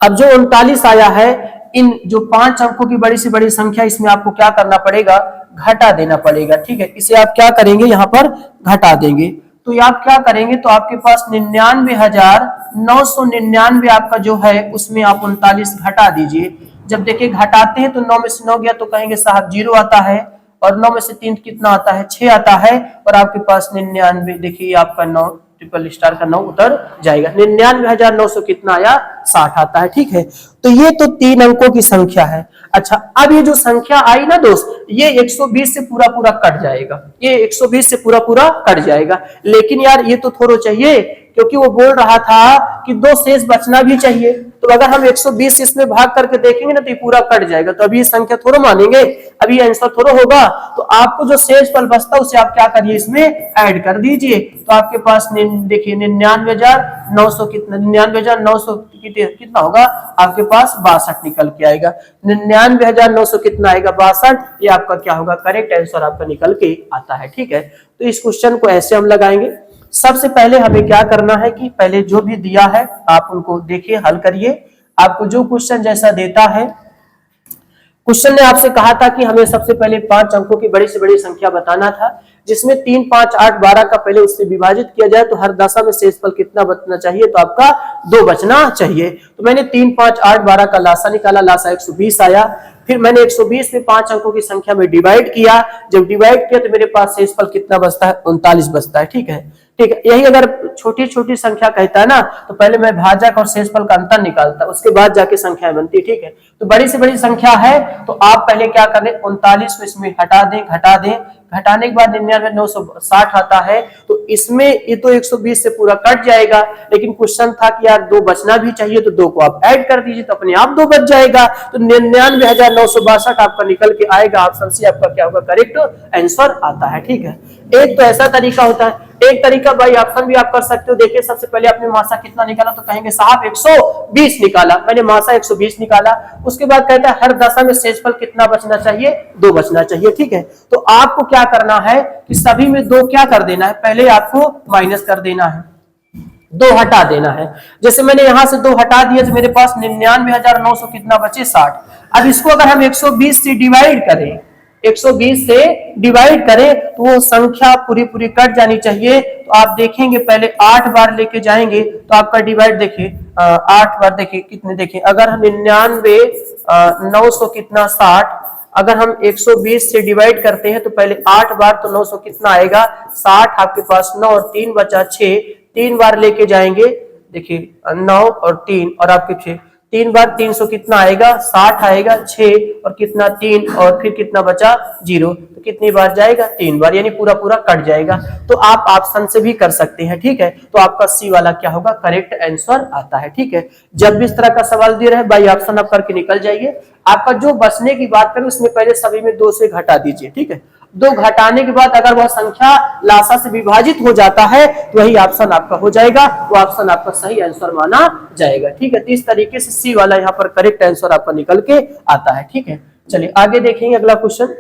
अब जो 39 आया है, इन जो 5 अंकों की बड़ी से बड़ी संख्या, इसमें आपको क्या करना पड़ेगा, घटा देना पड़ेगा, ठीक है। इसे आप क्या करेंगे, यहाँ पर घटा देंगे। तो आप क्या करेंगे, तो आपके पास 99,999 आपका जो है, उसमें आप 39 घटा दीजिए। जब देखिए घटाते हैं तो 9 में से 9 गया तो कहेंगे साहब 0 आता है, और 9 में से 3 कितना आता है, 6 आता है, और आपके पास 99, देखिए आपका 9 ट्रिपल स्टार का 9 उतर जाएगा। 99,900 कितना आया, 60 आता है, ठीक है। तो ये तो 3 अंकों की संख्या है। अच्छा, अब ये जो संख्या आई ना दोस्त, ये 120 से पूरा पूरा कट जाएगा, ये 120 से पूरा पूरा कट जाएगा। लेकिन यार ये तो थोड़ा चाहिए, क्योंकि वो बोल रहा था कि 2 शेष बचना भी चाहिए। तो अगर हम 120 इसमें भाग करके देखेंगे ना, तो ये पूरा कट जाएगा। तो अभी ये संख्या थोड़ा मानेंगे, अभी आंसर थोड़ा होगा। तो आपको जो शेषफल बचता है उसे आप क्या करिए, इसमें ऐड कर दीजिए। तो आपके पास देखिए 99,900 कितना, 99,900 कितना होगा, आपके पास 62 निकल के आएगा। 99,900 कितना आएगा, 62। ये आपका क्या होगा, करेक्ट आंसर आपका निकल के आता है, ठीक है। तो इस क्वेश्चन को ऐसे हम लगाएंगे। सबसे पहले हमें क्या करना है कि पहले जो भी दिया है आप उनको देखिए, हल करिए। आपको जो क्वेश्चन जैसा देता है, क्वेश्चन ने आपसे कहा था कि हमें सबसे पहले 5 अंकों की बड़ी से बड़ी संख्या बताना था, जिसमें 3 5 8 12 का पहले उससे विभाजित किया जाए तो हर दशा में शेषफल कितना बचना चाहिए, तो आपका 2 बचना चाहिए। तो मैंने 3 5 8 12 का लासा निकाला, लासा 120 आया। फिर मैंने 120 में 5 अंकों की संख्या में डिवाइड किया। जब डिवाइड किया तो मेरे पास शेषफल कितना बचता है, 39 बचता है, ठीक है, ठीक है। यही अगर छोटी छोटी संख्या कहता है ना, तो पहले मैं भाजक और शेषफल का अंतर निकालता, उसके बाद जाके संख्याएं बनती, ठीक है। तो बड़ी से बड़ी संख्या है, तो आप पहले क्या करें, 39 को इसमें हटा दें, घटा दें। घटाने के बाद 99,960 आता है। तो इसमें ये तो 120 से पूरा कट जाएगा, लेकिन क्वेश्चन था कि यार 2 बचना भी चाहिए, तो 2 को आप ऐड कर दीजिए, तो अपने आप 2 बच जाएगा। तो 99,962 आपका निकल के आएगा। ऑप्शन सी आपका क्या होगा, करेक्ट आंसर आता है, ठीक है। एक तो ऐसा तरीका होता है, एक तरीका बाई ऑप्शन भी आप कर सकते हो। देखिए सबसे पहले आपने मासा कितना निकाला, तो कहेंगे साहब 120 निकाला, मैंने मासा 120 निकाला। उसके बाद कहता है हर दशा में शेषफल कितना बचना चाहिए, 2 बचना चाहिए, ठीक है। तो आपको क्या करना है कि सभी में 2 क्या कर देना है, पहले आपको माइनस कर देना है, 2 हटा देना है। जैसे मैंने यहां से 2 हटा दिया तो मेरे पास 99,900 कितना बचे, 60। अब इसको अगर हम 120 से डिवाइड करें, 120 से डिवाइड करें तो वो संख्या पूरी पूरी कट जानी चाहिए। तो आप देखेंगे पहले 8 बार लेके जाएंगे तो आपका डिवाइड देखिए 8 बार देखिए कितने, देखिए अगर हम 99 900 कितना 60, अगर हम 120 से डिवाइड करते हैं तो पहले 8 बार तो 900 कितना आएगा 60, आपके पास 9 और 3 बचा 6, 3 बार लेके जाएंगे देखिए 9 और 3 और आपके 6, 3 बार 300 कितना आएगा 60 आएगा, 6 और कितना 3 और फिर कितना बचा 0, तो कितनी बार जाएगा 3 बार, यानी पूरा पूरा कट जाएगा। तो आप ऑप्शन से भी कर सकते हैं, ठीक है। तो आपका सी वाला क्या होगा, करेक्ट आंसर आता है, ठीक है। जब भी इस तरह का सवाल दे रहे बाई ऑप्शन आप करके निकल जाइए। आपका जो बचने की बात करें उसमें पहले सभी में 2 से घटा दीजिए, ठीक है। 2 घटाने के बाद अगर वह संख्या लासा से विभाजित हो जाता है तो वही ऑप्शन आपका हो जाएगा, वो ऑप्शन आपका सही आंसर माना जाएगा, ठीक है। तो इस तरीके से सी वाला यहाँ पर करेक्ट आंसर आपका निकल के आता है, ठीक है। चलिए आगे देखेंगे अगला क्वेश्चन।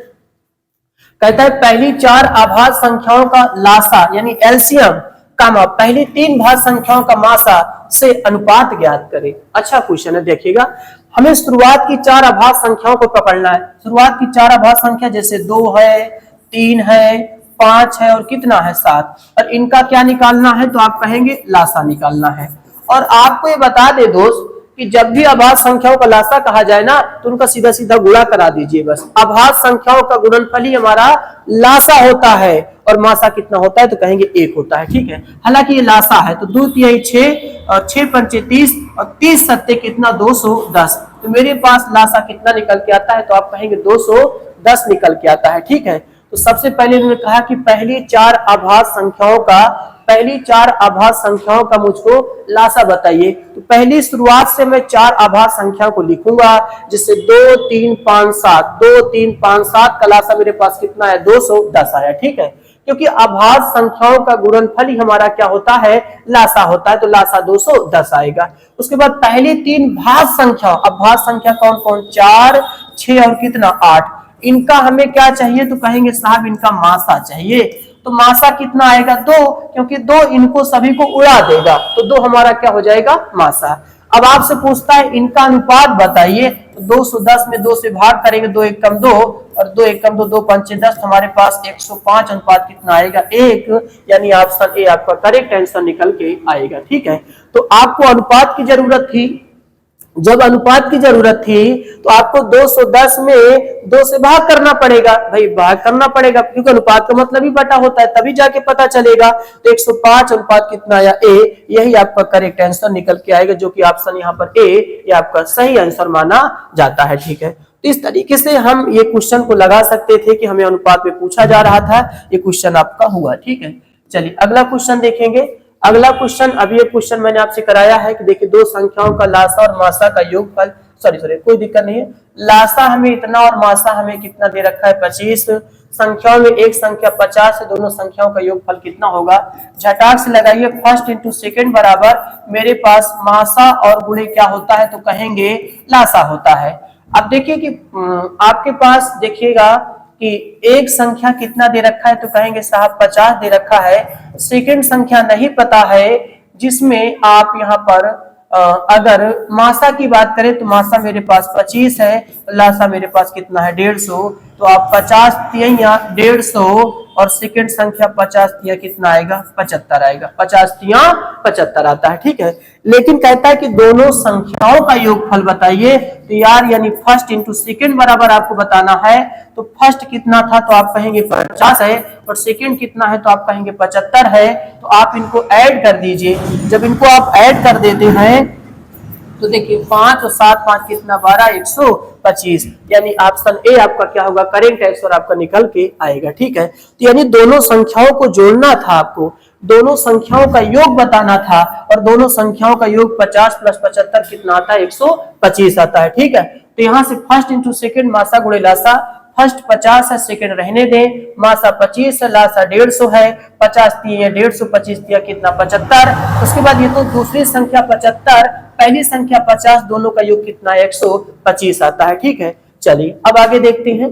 कहता है पहली 4 अभाज्य संख्याओं का लासा यानी एलसीएम कामा पहली 3 भाज्य संख्याओं का मासा से अनुपात ज्ञात करें। अच्छा क्वेश्चन है, देखिएगा हमें शुरुआत की 4 अभाज्य संख्याओं को पकड़ना है। शुरुआत की 4 अभाज्य संख्या जैसे 2 है, 3 है, 5 है और कितना है 7, और इनका क्या निकालना है तो आप कहेंगे लासा निकालना है। और आपको ये बता दे दोस्त कि जब भी अभाज्य संख्याओं का लासा कहा जाए ना तो उनका सीधा सीधा गुणा करा दीजिए बस। अभाज्य संख्याओं का गुणनफल ही हमारा लासा होता है और मासा कितना होता है तो कहेंगे 1 होता है, ठीक है। हालांकि ये लासा है तो 2 तिहाई 6 और 6 पंचे 30 और 30 सत्ते कितना 210, तो मेरे पास लासा कितना निकल के आता है तो आप कहेंगे 210 निकल के आता है, ठीक है। तो सबसे पहले उन्होंने कहा कि पहली 4 अभाज्य संख्याओं का मुझको लासा बताइए। तो पहली शुरुआत से मैं 4 अभाज्य संख्याओं को लिखूंगा जिससे 2 3 5 7, 2 3 5 7 का लासा मेरे पास कितना है 210 आया, ठीक है। क्योंकि अभाज्य संख्याओं का गुणनफल ही हमारा क्या होता है लासा होता है, तो लासा 210 आएगा। उसके बाद पहली 3 भाज्य संख्या, अभाज्य संख्या कौन कौन 4 6 और कितना 8, इनका हमें क्या चाहिए तो कहेंगे साहब इनका मासा चाहिए। तो मासा कितना आएगा 2, क्योंकि 2 इनको सभी को उड़ा देगा तो 2 हमारा क्या हो जाएगा मासा। अब आपसे पूछता है इनका अनुपात बताइए, तो 210 में 2 से भाग करेंगे, 2 1 कम 2 और 2 1 कम 2 2 5 10, हमारे पास 105 अनुपात कितना आएगा 1, यानी ऑप्शन ए आपका करेक्ट आंसर निकल के आएगा, ठीक है। तो आपको अनुपात की जरूरत थी, जब अनुपात की जरूरत थी तो आपको 210 में 2 से भाग करना पड़ेगा, भाई भाग करना पड़ेगा क्योंकि अनुपात का मतलब ही बटा होता है, तभी जाके पता चलेगा। तो 105 अनुपात कितना आया ए, यही आपका करेक्ट आंसर निकल के आएगा, जो कि ऑप्शन यहाँ पर ए ये आपका सही आंसर माना जाता है, ठीक है। तो इस तरीके से हम ये क्वेश्चन को लगा सकते थे कि हमें अनुपात में पूछा जा रहा था, ये क्वेश्चन आपका हुआ, ठीक है। चलिए अगला क्वेश्चन देखेंगे। अगला क्वेश्चन, अभी ये क्वेश्चन मैंने आपसे कराया है कि देखिए 2 संख्याओं का लासा और मासा का योगफल, सॉरी कोई दिक्कत नहीं है, लासा हमें इतना और मासा हमें कितना दे रखा है 25, संख्याओं में एक संख्या 50 है, दोनों संख्याओं का योगफल कितना होगा, झटाक से लगाइए फर्स्ट इंटू सेकेंड बराबर मेरे पास मासा और गुणे क्या होता है तो कहेंगे लासा होता है। अब देखिए कि आपके पास देखिएगा कि एक संख्या कितना दे रखा है तो कहेंगे साहब 50 दे रखा है, सेकंड संख्या नहीं पता है जिसमें आप यहाँ पर अगर मासा की बात करें तो मासा मेरे पास 25 है, लासा मेरे पास कितना है 150, तो आप 50 तिया 150 और सेकंड संख्या 50 तिया कितना आएगा 75 आएगा, 50 तिया 75 आता है, ठीक है। लेकिन कहता है कि दोनों संख्याओं का योगफल बताइए, तो यार यानी फर्स्ट इंटू सेकेंड बराबर आपको बताना है, तो फर्स्ट कितना था तो आप कहेंगे 50 है और सेकंड कितना है तो आप कहेंगे 75 है, तो आप इनको ऐड कर दीजिए। जब इनको आप ऐड कर देते हैं तो देखिए 5 और 7 5 कितना 12 125, यानी ऑप्शन ए आपका क्या होगा करेक्ट आंसर आपका निकल के आएगा, ठीक है। तो यानी दोनों संख्याओं को जोड़ना था आपको, दोनों संख्याओं का योग बताना था और दोनों संख्याओं का योग 50 प्लस 75 कितना आता है 125 आता है, ठीक है। तो यहाँ से फर्स्ट इंटू सेकेंड मासा गुणे लासा, फर्स्ट 50 है सेकंड रहने दें, मासा 25 है लासा 150 है, 50 तिया 150 25 तिया कितना 75, उसके बाद ये तो दूसरी संख्या 75 पहली संख्या 50 दोनों का योग कितना 125 आता है, ठीक है। चलिए अब आगे देखते हैं।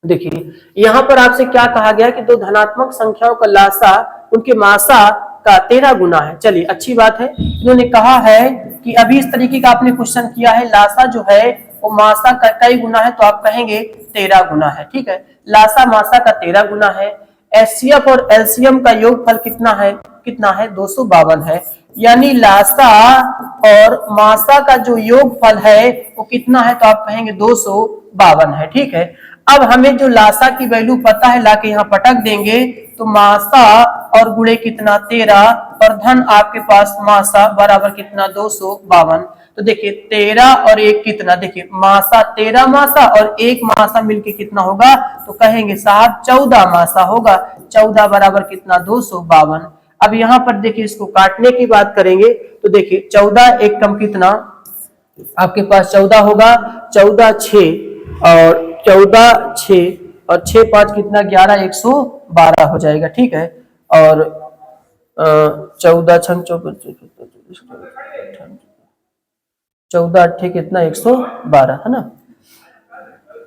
देखिए यहाँ पर आपसे क्या कहा गया कि 2 धनात्मक संख्याओं का लासा उनके मासा का 13 गुना है। चलिए अच्छी बात है, इन्होंने कहा है कि अभी इस तरीके का आपने क्वेश्चन किया है, लासा जो है वो मासा का कई गुना है, तो आप कहेंगे 13 गुना है। ठीक है, लासा मासा का 13 गुना है। एचसीएफ और एलसीएम का योगफल कितना है? 252 है। यानी लासा और मासा का जो योगफल है वो कितना है? तो आप कहेंगे 252 है। ठीक है, अब हमें जो लासा की वैल्यू पता है, लाके यहाँ पटक देंगे तो मासा और गुणे कितना 13 और धन आपके पास मासा बराबर कितना 252। तो देखिए 13 और 1 कितना, देखिए मासा 13 मासा और 1 मासा मिलके कितना होगा? तो कहेंगे साहब 14 मासा होगा। 14 बराबर कितना 252। अब यहाँ पर देखिए इसको काटने की बात करेंगे तो देखिए 14 एक कम कितना आपके पास 14 होगा, 14 6 और 14 6 और 6 5 कितना 11 112 हो जाएगा। ठीक है, और 14 6 14 8 कितना 112 है ना,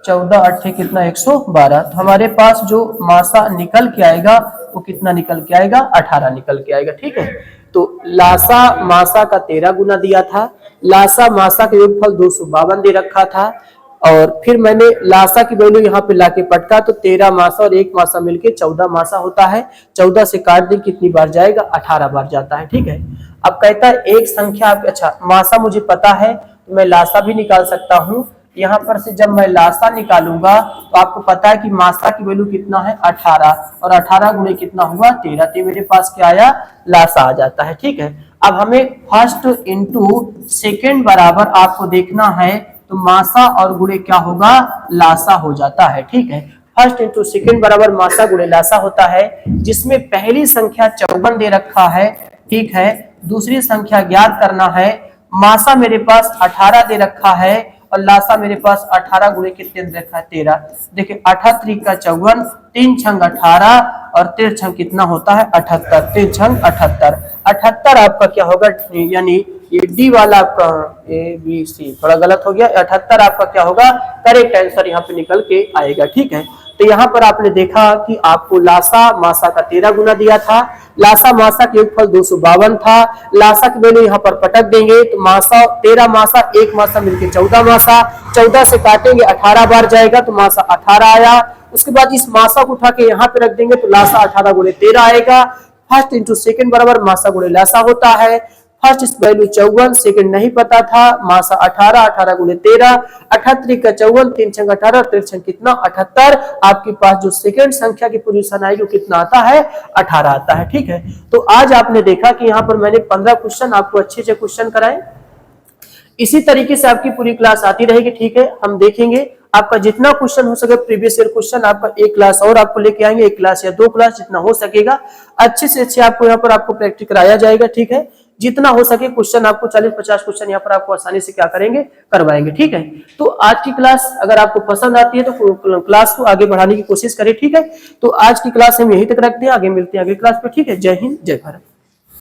14 8 कितना 112। तो हमारे पास जो मासा निकल के आएगा वो कितना निकल के आएगा? 18 निकल के आएगा। ठीक है, तो लासा मासा का 13 गुना दिया था, लासा मासा का योगफल 252 दे रखा था, और फिर मैंने लासा की वैल्यू यहाँ पे लाके पटका तो 13 मासा और 1 मासा मिलके 14 मासा होता है। 14 से काट दें कितनी बार जाएगा? 18 बार जाता है। ठीक है, अब कहता है एक संख्या आपके, अच्छा मासा मुझे पता है तो मैं लासा भी निकाल सकता हूँ। यहाँ पर से जब मैं लासा निकालूंगा तो आपको पता है कि मासा की वैल्यू कितना है? 18 और 18 गुणे कितना हुआ? 13। तो मेरे पास क्या आया? लासा आ जाता है। ठीक है, अब हमें फर्स्ट इंटू सेकेंड बराबर आपको देखना है तो मासा और गुणे क्या होगा? लासा हो जाता है। ठीक है, फर्स्ट इंटू सेकेंड बराबर मासा गुणे लासा होता है, जिसमें पहली संख्या 54 दे रखा है। ठीक है, दूसरी संख्या ज्ञात करना है। मासा मेरे पास 18 दे रखा है और लासा मेरे पास 18 गुणे कितने दे रखा है? 13। देखिए 18 का 54, 3 छंग 18 और 13 छंग कितना होता है? 78। 3 छंग 78, 78 आपका क्या होगा? यानी ये डी वाला आपका ABC थोड़ा गलत हो गया, 78 आपका क्या होगा? करेक्ट आंसर यहाँ पे निकल के आएगा। ठीक है, तो यहाँ पर आपने देखा कि आपको लासा मासा का 13 गुना दिया था, लासा मासा के योगफल 252 था, लासा की वैल्यू यहाँ पर पटक देंगे तो मासा 13 मासा 1 मासा मिलके 14 मासा, 14 से काटेंगे 18 बार जाएगा तो मासा 18 आया। उसके बाद इस मासा को उठा के यहाँ पे रख देंगे तो लासा 18 गुणे 13 आएगा। फर्स्ट इंटू सेकेंड बराबर मासा गुणे लासा होता है। फर्स्ट इस वैल्यू 54, सेकंड नहीं पता था, मासा 18, 18 गुणे 13, 78 का 54, 3 छंग 18 और 13 छंग कितना 78। आपके पास जो सेकंड संख्या की पोजीशन आएगी वो कितना आता है? 18 आता है। ठीक है, तो आज आपने देखा कि यहाँ पर मैंने 15 क्वेश्चन आपको अच्छे से क्वेश्चन कराए। इसी तरीके से आपकी पूरी क्लास आती रहेगी। ठीक है, हम देखेंगे आपका जितना क्वेश्चन हो सके प्रीवियस ईयर क्वेश्चन आपका एक क्लास और आपको लेके आएंगे, एक क्लास या 2 क्लास जितना हो सकेगा अच्छे से अच्छे आपको यहाँ पर आपको प्रैक्टिस कराया जाएगा। ठीक है, जितना हो सके क्वेश्चन आपको 40-50 क्वेश्चन यहाँ पर आपको आसानी से क्या करेंगे? करवाएंगे। ठीक है, तो आज की क्लास अगर आपको पसंद आती है तो क्लास को आगे बढ़ाने की कोशिश करें। ठीक है, तो आज की क्लास हम यहीं तक रखते हैं, आगे मिलते हैं अगली क्लास पे। ठीक है, जय हिंद जय भारत।